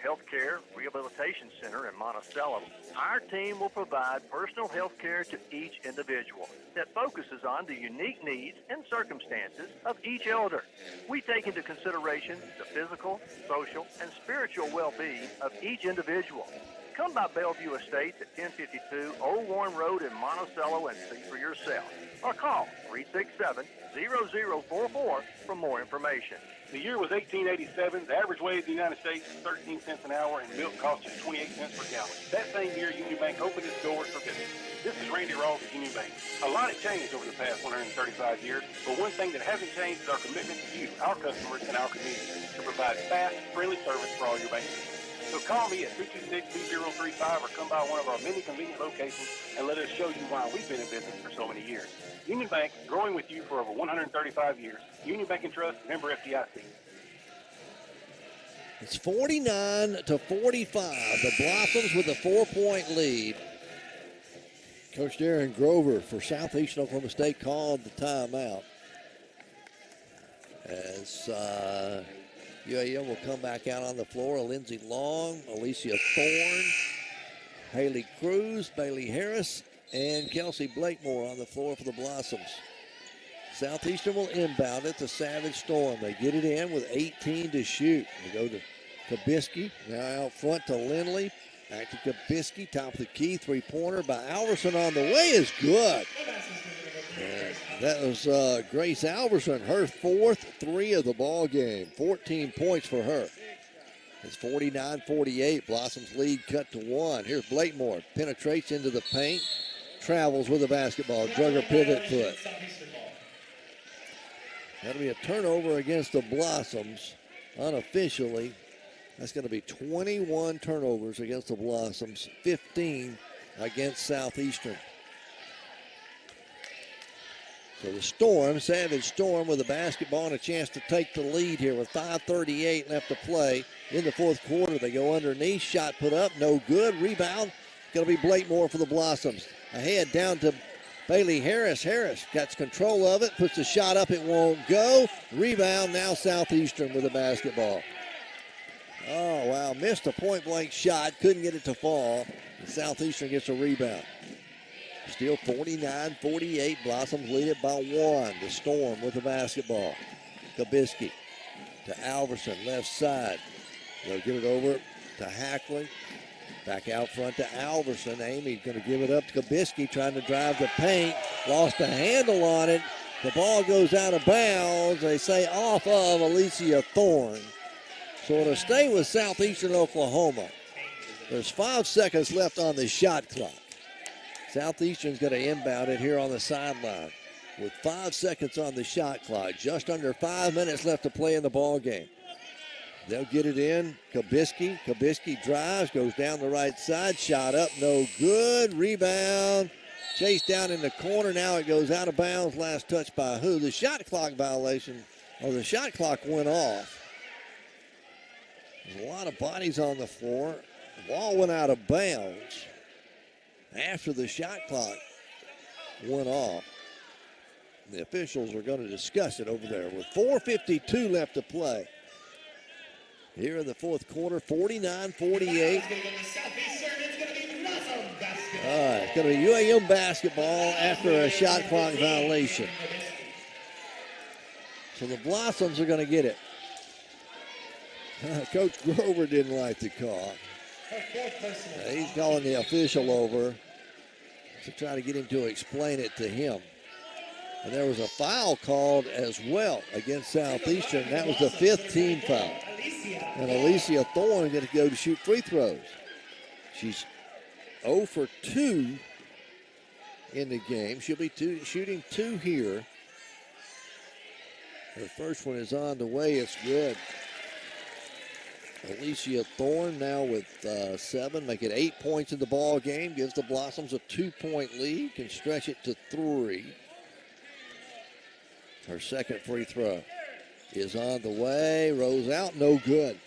Healthcare Rehabilitation Center in Monticello. Our team will provide personal health care to each individual that focuses on the unique needs and circumstances of each elder. We take into consideration the physical, social, and spiritual well-being of each individual. Come by Bellevue Estates at 1052 Old Warren Road in Monticello and see for yourself. Or call 367-0044 for more information. The year was 1887. The average wage in the United States was 13 cents an hour, and milk cost us 28 cents per gallon. That same year, Union Bank opened its doors for business. This is Randy Rawls at Union Bank. A lot has changed over the past 135 years, but one thing that hasn't changed is our commitment to you, our customers, and our community to provide fast, friendly service for all your banking needs. So call me at 226-2035 or come by one of our many convenient locations and let us show you why we've been in business for so many years. Union Bank, growing with you for over 135 years. Union Bank and Trust, member FDIC. It's 49-45. The Blossoms with a 4-point lead. Coach Darren Grover for Southeastern Oklahoma State called the timeout. As UAM will come back out on the floor. Lindsey Long, Alicia Thorne, Haley Cruz, Bailey Harris, and Kelsey Blakemore on the floor for the Blossoms. Southeastern will inbound it to Savage Storm. They get it in with 18 to shoot. They go to 𝗗𝗜𝗦𝗏. Now out front to Lindley. Back to 𝗗𝗜𝗏𝗏. Top of the key. 3-pointer by Alverson on the way is good. And that was Grace Alverson, her 4th 3 of the ball game. 14 points for her. It's 49-48. Blossoms lead cut to 1. Here's Blakemore. Penetrates into the paint. Travels with the basketball. Drugger pivot foot. That'll be a turnover against the Blossoms. Unofficially, that's going to be 21 turnovers against the Blossoms. 15 against Southeastern. So the Storm, Savage Storm with the basketball and a chance to take the lead here with 5:38 left to play in the 4th quarter. They go underneath, shot put up, no good. Rebound, going to be Blakemore for the Blossoms. Ahead down to Bailey Harris. Harris gets control of it, puts the shot up, it won't go. Rebound, now Southeastern with the basketball. Oh, wow, missed a point-blank shot, couldn't get it to fall. And Southeastern gets a rebound. Still 49-48. Blossoms lead it by 1. The Storm with the basketball. 𝗗𝗜𝗏𝗏 to Alverson, left side. They'll get it over to Hackley. Back out front to Alverson. Amy's going to give it up to 𝗗𝗜𝗏𝗏, trying to drive the paint. Lost a handle on it. The ball goes out of bounds. They say off of Alicia Thorne. So it'll stay with Southeastern Oklahoma. There's 5 seconds left on the shot clock. Southeastern's going to inbound it here on the sideline with 5 seconds on the shot clock. Just under 5 minutes left to play in the ball game. They'll get it in. 𝗗𝗜𝗏𝗏. 𝗗𝗜𝗏𝗏 drives, goes down the right side. Shot up, no good. Rebound. Chased down in the corner. Now it goes out of bounds. Last touch by who? The shot clock violation, or the shot clock went off. There's a lot of bodies on the floor. The ball went out of bounds after the shot clock went off. The officials are going to discuss it over there with 4:52 left to play. Here in the 4th quarter, 49-48. It's going to be UAM basketball after a shot clock violation. So the Blossoms are going to get it. Coach Grover didn't like the call. He's calling the official over to try to get him to explain it to him. And there was a foul called as well against Southeastern. That was the 5th team foul. And Alicia Thorne going to go to shoot free throws. She's 0 for 2 in the game. She'll be shooting 2 here. Her first one is on the way. It's good. Alicia Thorne now with 7, make it 8 points in the ball game. Gives the Blossoms a 2-point lead. Can stretch it to 3. Her second free throw is on the way. Rolls out, no good.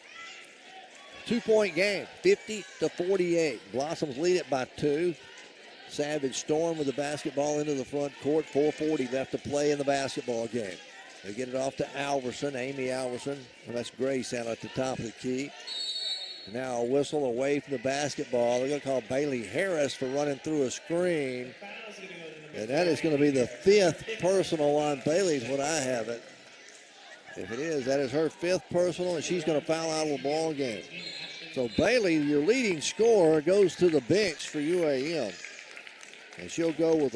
2-point game, 50-48. Blossoms lead it by 2. Savage Storm with the basketball into the front court. 4:40 left to play in the basketball game. They get it off to Alverson, Amy Alverson. And that's Grace out at the top of the key. Now a whistle away from the basketball. They're going to call Bailey Harris for running through a screen. And that is going to be the 5th personal on Bailey is what I have it. If it is, that is her 5th personal, and she's going to foul out of the ball game. So Bailey, your leading scorer, goes to the bench for UAM. And she'll go with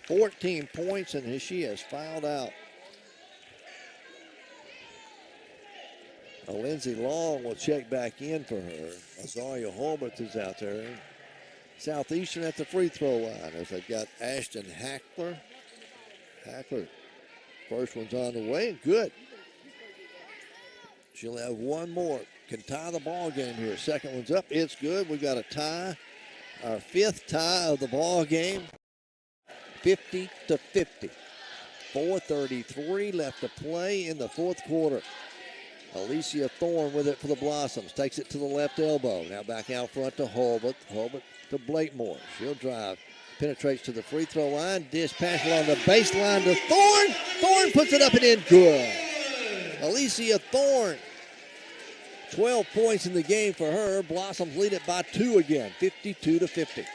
14 points, and she has fouled out. Lindsay Long will check back in for her. Azaria Holbert is out there. Southeastern at the free throw line as they've got Ashton Hackler. First one's on the way, good. She'll have one more. Can tie the ball game here. Second one's up, it's good. We've got a tie. Our 5th tie of the ball game. 50-50. 4:33 left to play in the 4th quarter. Alicia Thorne with it for the Blossoms. Takes it to the left elbow. Now back out front to Holbert. Holbert to Blakemore. She'll drive. Penetrates to the free throw line. Dish pass along the baseline to Thorne. Thorne puts it up and in. Good. Alicia Thorne. 12 points in the game for her. Blossoms lead it by 2 again. 52-50.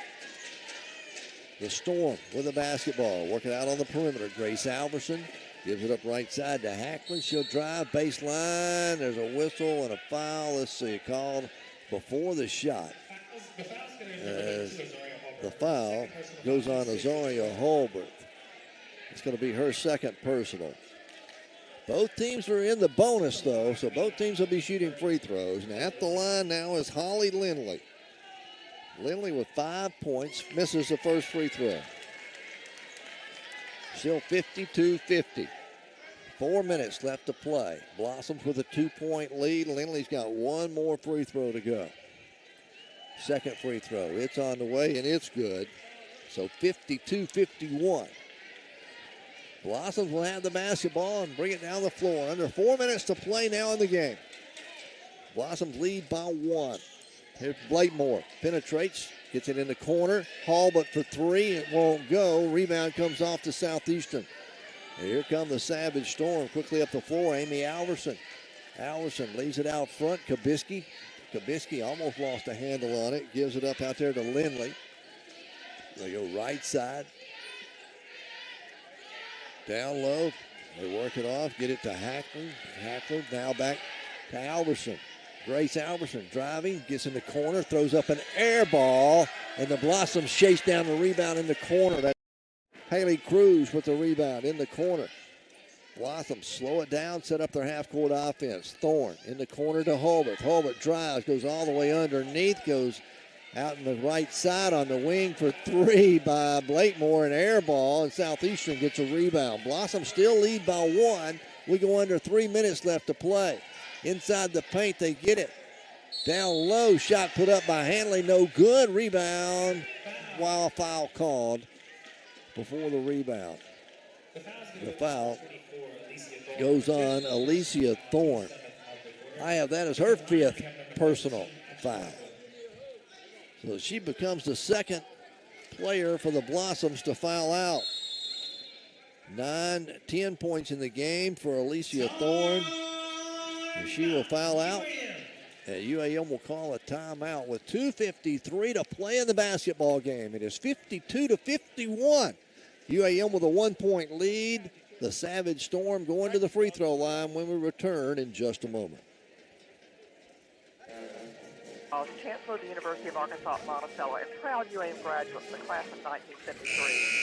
The Storm with the basketball. Working out on the perimeter. Grace Alverson. Gives it up right side to Hackman. She'll drive baseline. There's a whistle and a foul. Let's see, called before the shot. The foul goes on Azaria Holbert. It's going to be her 2nd personal. Both teams are in the bonus, though, so both teams will be shooting free throws. And at the line now is Holly Lindley. Lindley with 5 points, misses the first free throw. Still 52-50. 4 minutes left to play. Blossoms with a 2-point lead. Lindley's got one more free throw to go. Second free throw. It's on the way, and it's good. So 52-51. Blossoms will have the basketball and bring it down the floor. Under 4 minutes to play now in the game. Blossoms lead by 1. Here's Blakemore. Penetrates. Gets it in the corner. Holbert for 3. It won't go. Rebound comes off to Southeastern. And here come the Savage Storm. Quickly up the floor. Amy Alverson. Alverson leaves it out front. Kabisky almost lost a handle on it. Gives it up out there to Lindley. They go right side. Down low. They work it off. Get it to Hackler. Hackler now back to Alverson. Grace Alverson driving, gets in the corner, throws up an air ball, and the Blossoms chase down the rebound in the corner. That's Haley Cruz with the rebound in the corner. Blossoms slow it down, set up their half-court offense. Thorne in the corner to Holbert. Holbert drives, goes all the way underneath, goes out in the right side on the wing for 3 by Blakemore, an air ball, and Southeastern gets a rebound. Blossoms still lead by 1. We go under 3 minutes left to play. Inside the paint, they get it. Down low, shot put up by Hanley, no good. Rebound, while a foul called before the rebound. The foul goes on Alicia Thorne. I have that as her 5th personal foul. So she becomes the 2nd player for the Blossoms to foul out. 10 points in the game for Alicia Thorne. And she will foul out. And UAM will call a timeout with 2:53 to play in the basketball game. It is 52-51. UAM with a 1-point lead. The Savage Storm going to the free throw line when we return in just a moment. Chancellor of the University of Arkansas at Monticello, and proud UAM graduate from the class of 1973.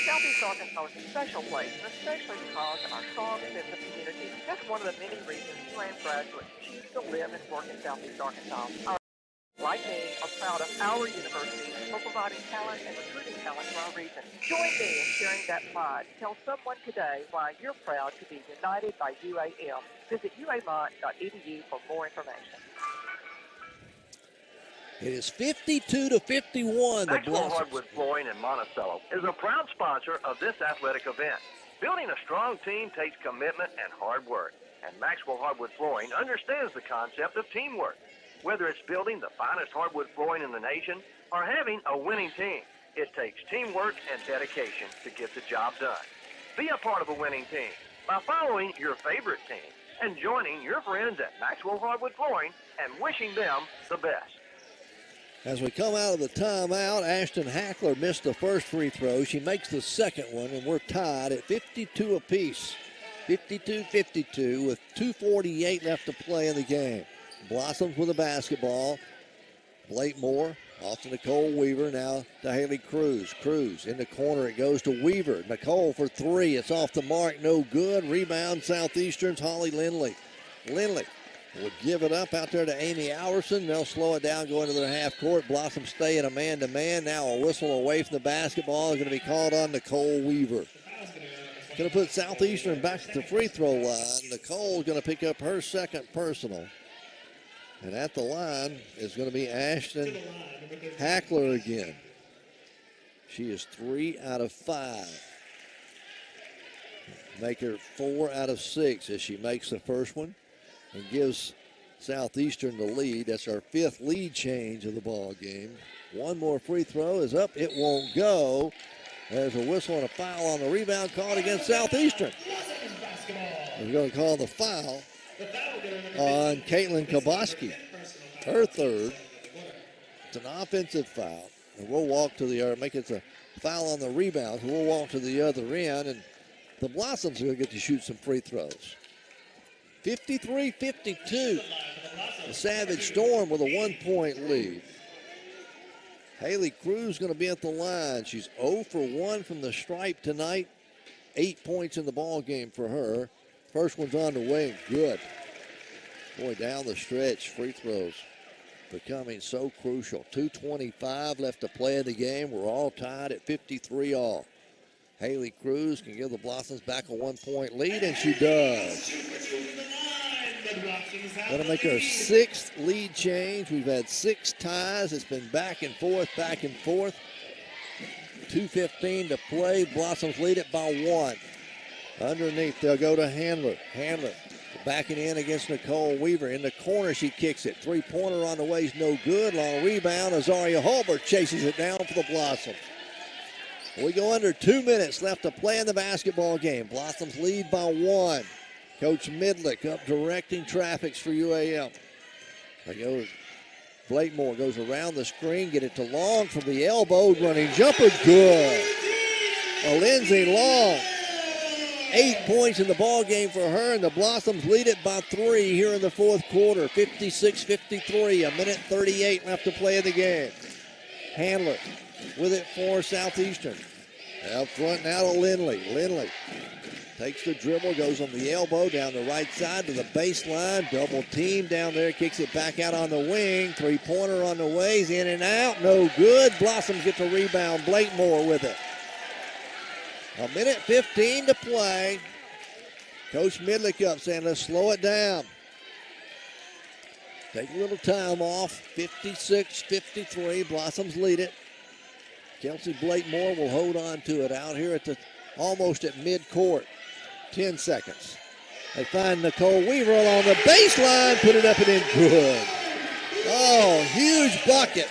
Southeast Arkansas is a special place, and especially because of our strong sense of community. That's one of the many reasons UAM graduates choose to live and work in Southeast Arkansas. Like me, are proud of our university for providing talent and recruiting talent for our region. Join me in sharing that pride. Tell someone today why you're proud to be united by UAM. Visit uamont.edu for more information. It is 52-51. Maxwell Hardwood Flooring in Monticello is a proud sponsor of this athletic event. Building a strong team takes commitment and hard work, and Maxwell Hardwood Flooring understands the concept of teamwork. Whether it's building the finest hardwood flooring in the nation or having a winning team, it takes teamwork and dedication to get the job done. Be a part of a winning team by following your favorite team and joining your friends at Maxwell Hardwood Flooring and wishing them the best. As we come out of the timeout, Ashton Hackler missed the first free throw. She makes the second one, and we're tied at 52 apiece. 52-52 with 2:48 left to play in the game. Blossoms with a basketball. Blakemore off to Nicole Weaver, now to Haley Cruz. Cruz in the corner, it goes to Weaver. Nicole for three, it's off the mark, no good. Rebound Southeastern's Holly Lindley. Lindley will give it up out there to Amy Alverson. They'll slow it down, go into their half court. Blossom stay in a man-to-man. Now a whistle away from the basketball is going to be called on Nicole Weaver. Going to put Southeastern back to the free throw line. Nicole's going to pick up her second personal. And at the line is going to be Ashton Hackler again. She is 3 out of 5. Make her 4 out of 6 as she makes the first one and gives Southeastern the lead. That's our 5th lead change of the ball game. One more free throw is up. It won't go. There's a whistle and a foul on the rebound called against Southeastern. We're going to call the foul on 𝗗𝗜𝗦𝗖𝗟𝗔𝗜𝗠𝗘𝗥, her third. It's an offensive foul, and we'll walk to the make it a foul on the rebound. So we'll walk to the other end, and the Blossoms are going to get to shoot some free throws. 53-52. The Savage Storm with a 1-point lead. Haley Cruz going to be at the line. She's 0 for 1 from the stripe tonight. 8 points in the ball game for her. First one's on the way, good. Boy, down the stretch, free throws becoming so crucial. 2:25 left to play in the game. We're all tied at 53 all. Haley Cruz can give the Blossoms back a 1-point lead, and she does. That'll make our 6th lead change. We've had 6 ties. It's been back and forth, back and forth. 2:15 to play. Blossoms lead it by 1. Underneath, they'll go to Handler. Handler backing in against Nicole Weaver. In the corner, she kicks it. Three-pointer on the way is no good. Long rebound. Azaria Hulbert chases it down for the Blossoms. We go under 2 minutes left to play in the basketball game. Blossoms lead by 1. Coach Midlick up directing traffic for UAM. Blakemore goes around the screen, get it to Long from the elbow. Running jumper, good. Lindsay Long. 8 points in the ball game for her, and the Blossoms lead it by 3 here in the fourth quarter. 56-53, a minute 38 left to play in the game. Handler with it for Southeastern. Out front now to Lindley. Lindley takes the dribble, goes on the elbow down the right side to the baseline. Double team down there, kicks it back out on the wing. Three-pointer on the way, in and out, no good. Blossoms get the rebound. Blakemore with it. A minute 15 to play. Coach Midlick up saying, let's slow it down. Take a little time off. 56-53. Blossoms lead it. Kelsey Blakemore will hold on to it out here at almost at midcourt. 10 seconds. They find Nicole Weaver along the baseline. Put it up and in, good. Oh, huge bucket.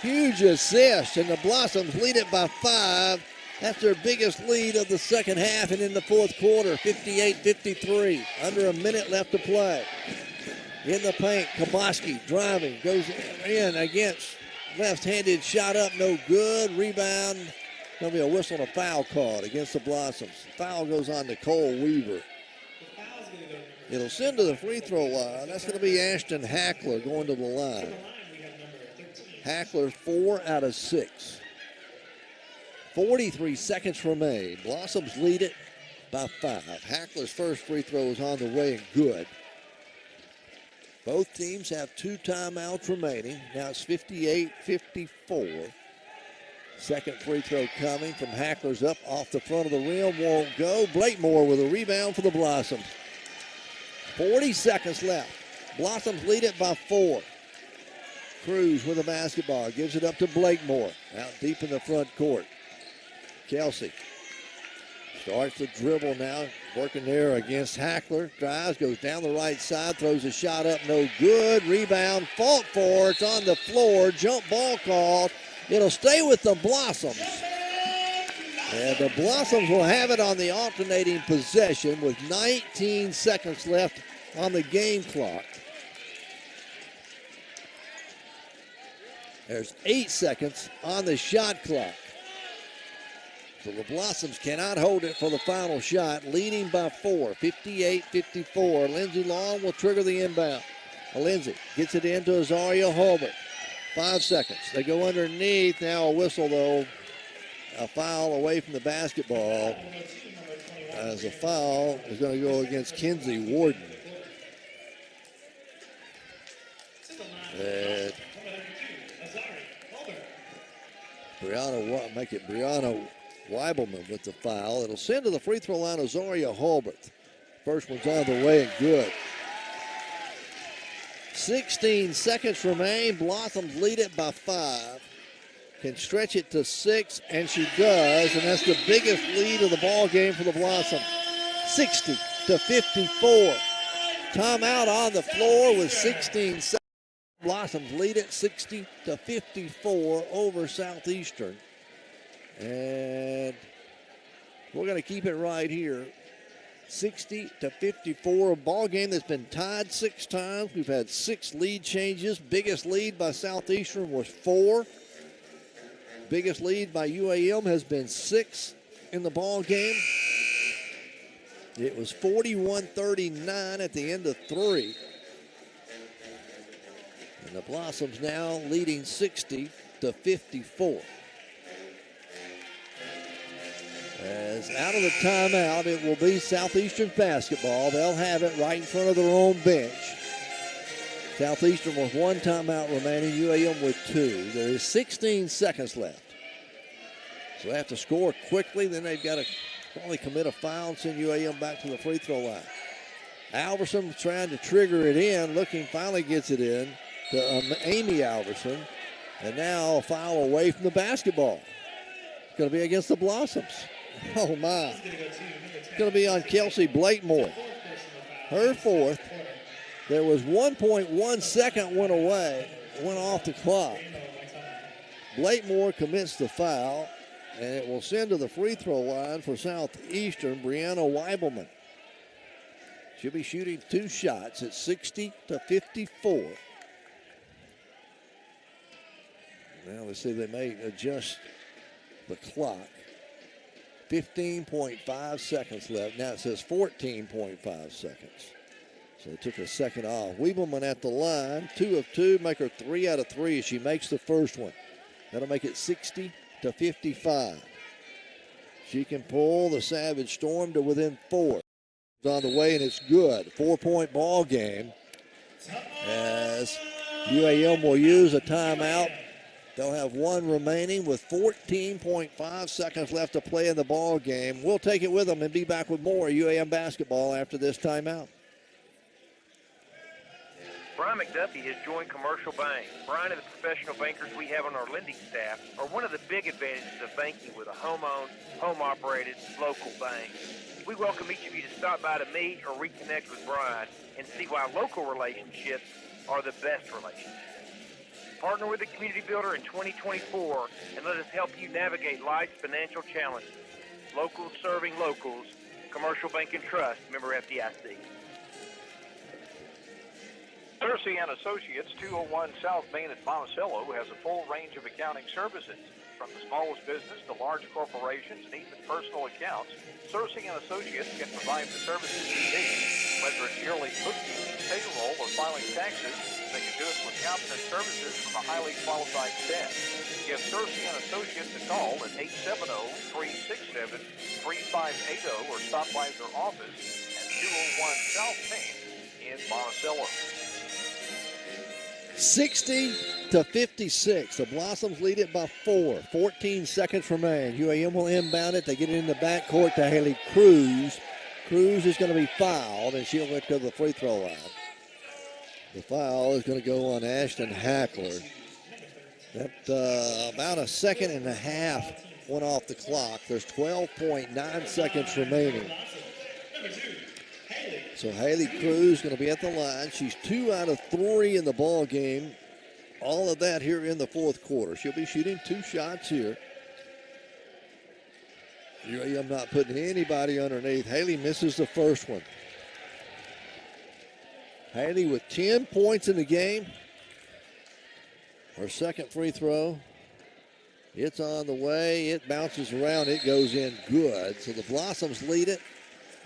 Huge assist. And the Blossoms lead it by 5. That's their biggest lead of the second half and in the fourth quarter, 58-53. Under a minute left to play. In the paint, 𝗗𝗏𝗧𝗏𝗏 driving, goes in against left-handed shot up, no good. Rebound, there'll be a whistle and a foul called against the Blossoms. Foul goes on Nicole Weaver. It'll send to the free throw line. That's going to be Ashton Hackler going to the line. Hackler 4 out of 6. 43 seconds remain. Blossoms lead it by 5. Hackler's first free throw is on the way and good. Both teams have 2 timeouts remaining. Now it's 58-54. Second free throw coming from Hackler's up off the front of the rim. Won't go. Blakemore with a rebound for the Blossoms. 40 seconds left. Blossoms lead it by 4. Cruz with the basketball. Gives it up to Blakemore. Out deep in the front court. Kelsey starts the dribble now. Working there against Hackler. Drives, goes down the right side. Throws a shot up. No good. Rebound. Fought for. It's on the floor. Jump ball called. It'll stay with the Blossoms. And the Blossoms will have it on the alternating possession with 19 seconds left on the game clock. There's 8 seconds on the shot clock. So the Blossoms cannot hold it for the final shot, leading by 4, 58-54. Lindsey Long will trigger the inbound. Lindsey gets it into Azaria Holbert. 5 seconds. They go underneath. Now a whistle, though. A foul away from the basketball. As a foul is going to go against Kinsey Warden. And Brianna Weibelman with the foul. It'll send to the free throw line Azaria Holbert. First one's on the way and good. 16 seconds remain. Blossoms lead it by 5. Can stretch it to 6, and she does, and that's the biggest lead of the ball game for the Blossoms. 60-54. Timeout on the floor with 16 seconds. Blossoms lead it 60-54 over Southeastern. And we're going to keep it right here. 60-54, a ball game that's been tied 6 times. We've had 6 lead changes. Biggest lead by Southeastern was 4. Biggest lead by UAM has been 6 in the ball game. It was 41-39 at the end of 3. And the Blossoms now leading 60-54. As out of the timeout, it will be Southeastern basketball. They'll have it right in front of their own bench. Southeastern with 1 timeout remaining, UAM with 2. There is 16 seconds left. So they have to score quickly, then they've got to probably commit a foul and send UAM back to the free throw line. Alverson trying to trigger it in, finally gets it in to Amy Alverson. And now a foul away from the basketball. It's going to be against the Blossoms. Oh, my. It's going to be on Kelsey Blakemore. Her 4th. There was 1.1 second went off the clock. Blakemore commits the foul, and it will send to the free throw line for Southeastern, Brianna Weibelman. She'll be shooting 2 shots at 60-54. Now let's see, they may adjust the clock. 15.5 seconds left. Now it says 14.5 seconds. So they took a second off. Weebelman at the line, 2 of 2, make her 3 out of 3 as she makes the first one. That'll make it 60-55. She can pull the Savage Storm to within 4. It's on the way, and it's good. 4-point ball game as UAM will use a timeout. They'll have 1 remaining with 14.5 seconds left to play in the ball game. We'll take it with them and be back with more UAM basketball after this timeout. Brian McDuffie has joined Commercial Bank. Brian and the professional bankers we have on our lending staff are one of the big advantages of banking with a home-owned, home-operated, local bank. We welcome each of you to stop by to meet or reconnect with Brian and see why local relationships are the best relationships. Partner with the community builder in 2024 and let us help you navigate life's financial challenges. Locals serving locals. Commercial Bank and Trust, member FDIC. 𝗗𝗜𝗦𝗖𝗟𝗔𝗜𝗠𝗘𝗥, Associates, 201 South Main at Monticello, has a full range of accounting services. From the smallest business to large corporations and even personal accounts, 𝗗𝗜𝗦𝗖𝗟𝗔𝗜𝗠𝗘𝗥 can provide the services you need, whether it's yearly bookkeeping, payroll or filing taxes, they can do it with competent services from a highly qualified staff. Give 𝗗𝗜𝗦 and Associates a call at 870-367-3580 or stop by their office at 201 South Main in Monticello. 60-56. The Blossoms lead it by 4. 14 seconds remain. UAM will inbound it. They get it in the backcourt to Haley Cruz. Cruz is going to be fouled, and she'll get to the free throw line. The foul is going to go on Ashton Hackler. That about a second and a half went off the clock. There's 12.9 seconds remaining. So Haley Cruz going to be at the line. She's 2 out of 3 in the ball game. All of that here in the fourth quarter. She'll be shooting 2 shots here. UAM not putting anybody underneath. Haley misses the first one. Haley with 10 points in the game. Her second free throw. It's on the way. It bounces around. It goes in good. So the Blossoms lead it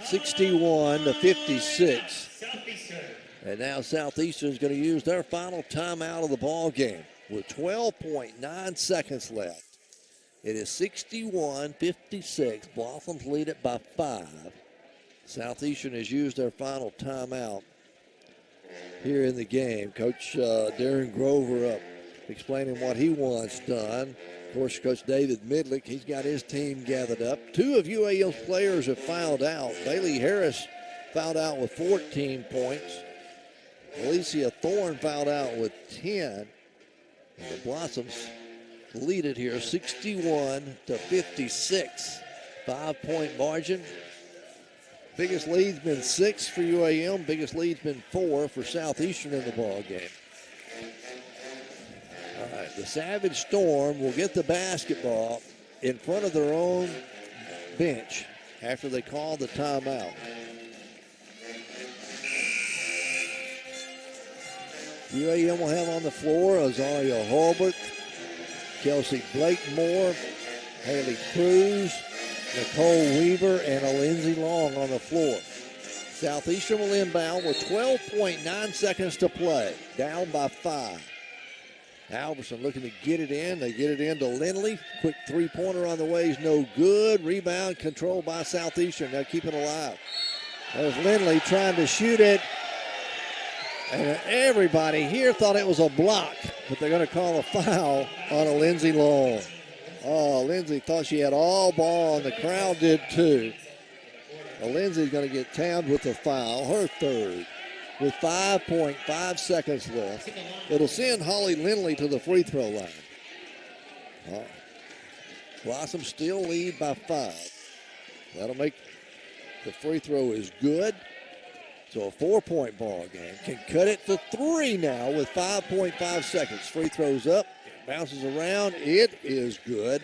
61-56. And now Southeastern is going to use their final timeout of the ball game with 12.9 seconds left. It is 61-56. Blossoms lead it by 5. Southeastern has used their final timeout here in the game. Coach Darren Grover up explaining what he wants done. Of course, Coach David Midlick, he's got his team gathered up. 2 of UAM's players have fouled out. Bailey Harris fouled out with 14 points. Alicia Thorne fouled out with 10. And the Blossoms lead it here 61-56. 5-point margin. Biggest lead's been 6 for UAM. Biggest lead's been 4 for Southeastern in the ball game. All right, the Savage Storm will get the basketball in front of their own bench after they call the timeout. UAM will have on the floor Azaria Holbert, Kelsey Blakemore, Haley Cruz, Nicole Weaver, and Lindsay Long on the floor. Southeastern will inbound with 12.9 seconds to play, down by 5. Alverson looking to get it in. They get it in to Lindley. Quick three-pointer on the way is no good. Rebound controlled by Southeastern. They'll keep it alive. There's Lindley trying to shoot it. And everybody here thought it was a block, but they're going to call a foul on a Lindsay Long. Oh, Lindsay thought she had all ball, and the crowd did too. Well, Lindsay's going to get tabbed with the foul, her third, with 5.5 seconds left. It'll send Holly Lindley to the free throw line. Blossom still lead by 5. That'll make the free throw is good. So a 4-point ball game. Can cut it to 3 now with 5.5 seconds. Free throws up, bounces around. It is good.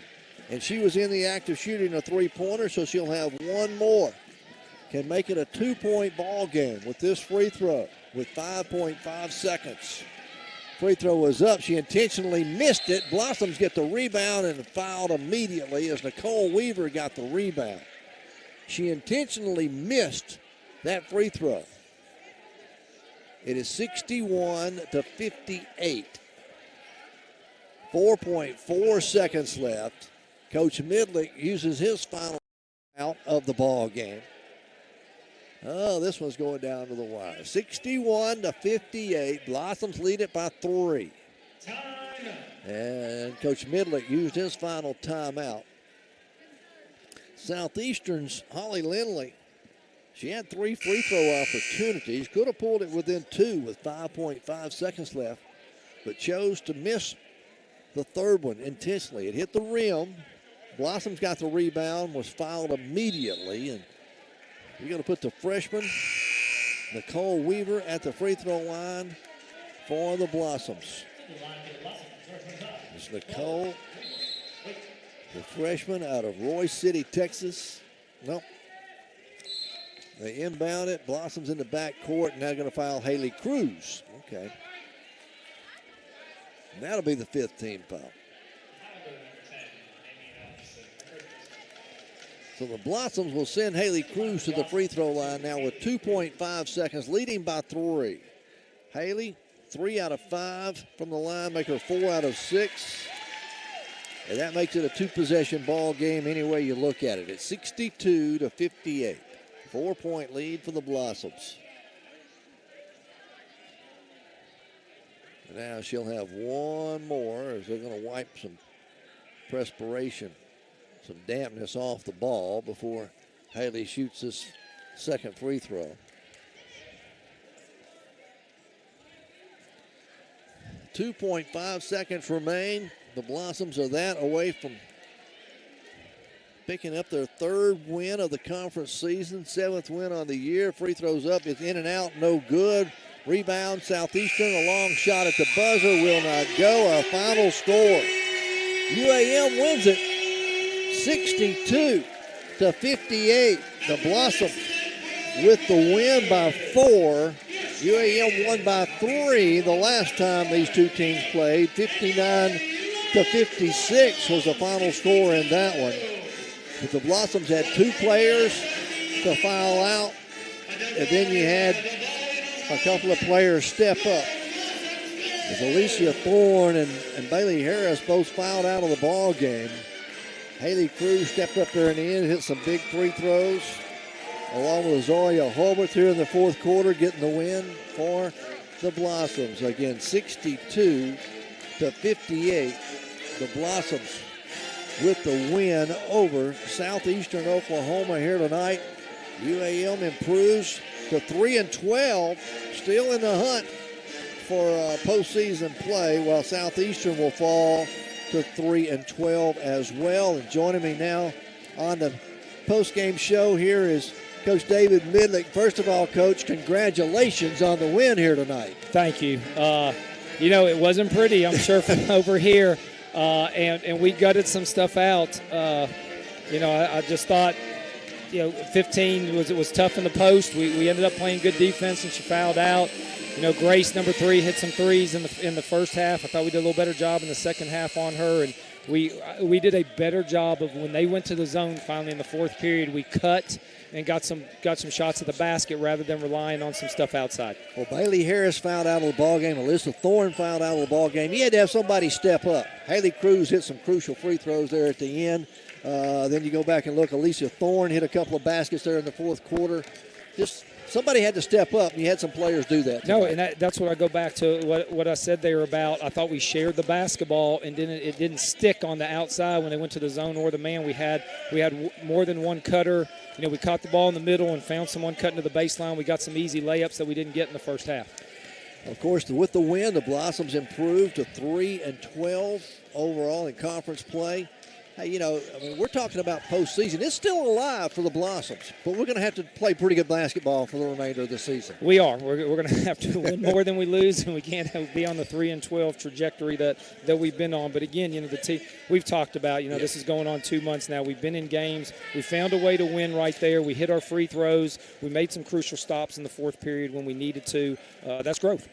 And she was in the act of shooting a three-pointer, so she'll have one more. Can make it a 2-point ball game with this free throw with 5.5 seconds. Free throw was up. She intentionally missed it. Blossoms get the rebound and fouled immediately as Nicole Weaver got the rebound. She intentionally missed that free throw. It is 61-58. 4.4 seconds left. Coach Midlick uses his final out of the ball game. Oh, this one's going down to the wire. 61-58. Blossoms lead it by 3. And Coach Midlick used his final timeout. Southeastern's Holly Lindley, she had 3 free throw opportunities. Could have pulled it within 2 with 5.5 seconds left, but chose to miss the third one intentionally. It hit the rim. Blossoms got the rebound, was fouled immediately, and you're going to put the freshman, Nicole Weaver, at the free throw line for the Blossoms. It's Nicole, the freshman out of Roy City, Texas. Nope. They inbound it. Blossoms in the back court, and now going to foul Haley Cruz. Okay. And that'll be the 5th team foul. So the Blossoms will send Haley Cruz to the free throw line now with 2.5 seconds, leading by 3. Haley, 3 out of 5 from the line, make her 4 out of 6. And that makes it a 2-possession ball game any way you look at it. It's 62-58. 4-point lead for the Blossoms. Now she'll have one more as they're going to wipe some perspiration, some dampness off the ball before Haley shoots this second free throw. 2.5 seconds remain. The Blossoms are that away from picking up their 3rd win of the conference season, 7th win on the year. Free throws up, it's in and out, no good. Rebound, Southeastern, a long shot at the buzzer, will not go. Our final score, UAM wins it 62-58. The Blossoms with the win by 4. UAM won by 3 the last time these two teams played. 59-56 was the final score in that one. But the Blossoms had 2 players to foul out, and then you had a couple of players step up. As Alicia Thorne and Bailey Harris both fouled out of the ball game. Haley Cruz stepped up there in the end, hit some big free throws, along with Zoya Holbert here in the 4th quarter, getting the win for the Blossoms. Again, 62-58. The Blossoms with the win over Southeastern Oklahoma here tonight. UAM improves to 3-12, still in the hunt for postseason play, while Southeastern will fall to 3-12 as well. And joining me now on the postgame show here is Coach David Midlick. First of all, Coach, congratulations on the win here tonight. Thank you. It wasn't pretty, I'm sure, from over here, and we gutted some stuff out. I just thought, 15 was tough in the post. We ended up playing good defense, and she fouled out. Grace, number 3, hit some threes in the first half. I thought we did a little better job in the second half on her, and we did a better job of when they went to the zone finally in the 4th period. We cut and got some shots at the basket rather than relying on some stuff outside. Well, Bailey Harris fouled out of the ball game. Alyssa Thorne fouled out of the ball game. You had to have somebody step up. Haley Cruz hit some crucial free throws there at the end. Then you go back and look. Alicia Thorne hit a couple of baskets there in the 4th quarter. Just somebody had to step up, and you had some players do that tonight. No, and that's what I go back to what I said there about. I thought we shared the basketball, and it didn't stick on the outside when they went to the zone or the man. We had more than one cutter. We caught the ball in the middle and found someone cutting to the baseline. We got some easy layups that we didn't get in the first half. Of course, with the win, the Blossoms improved to 3-12 overall in conference play. Hey, we're talking about postseason. It's still alive for the Blossoms, but we're going to have to play pretty good basketball for the remainder of the season. We are. We're going to have to win more than we lose, and we can't be on the 3-12 trajectory that we've been on. But again, the team we've talked about. This is going on 2 months now. We've been in games. We found a way to win right there. We hit our free throws. We made some crucial stops in the 4th period when we needed to. That's growth.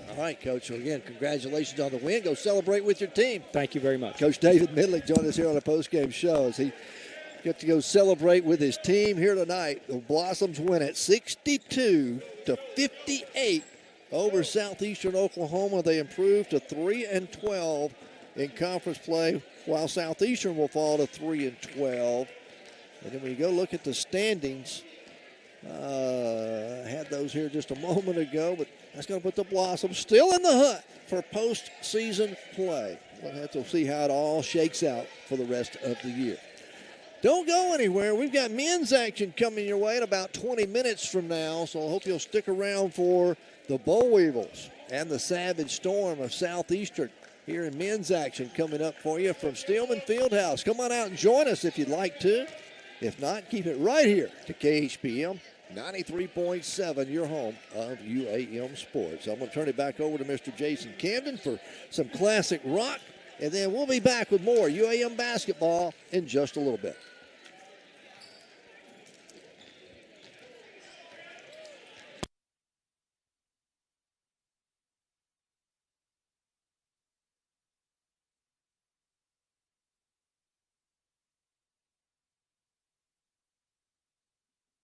All right, Coach. So again, congratulations on the win. Go celebrate with your team. Thank you very much. Coach David Midlick joined us here on the postgame show as he gets to go celebrate with his team here tonight. The Blossoms win at 62-58 over Southeastern Oklahoma. They improve to 3-12 in conference play, while Southeastern will fall to 3-12. And then when you go look at the standings, I had those here just a moment ago, but that's going to put the Blossoms still in the hunt for postseason play. We'll have to see how it all shakes out for the rest of the year. Don't go anywhere. We've got men's action coming your way in about 20 minutes from now, so I hope you'll stick around for the Bull Weevils and the Savage Storm of Southeastern here in men's action coming up for you from Steelman Fieldhouse. Come on out and join us if you'd like to. If not, keep it right here to KHPM 93.7, your home of UAM Sports. I'm going to turn it back over to Mr. Jason Camden for some classic rock, and then we'll be back with more UAM basketball in just a little bit.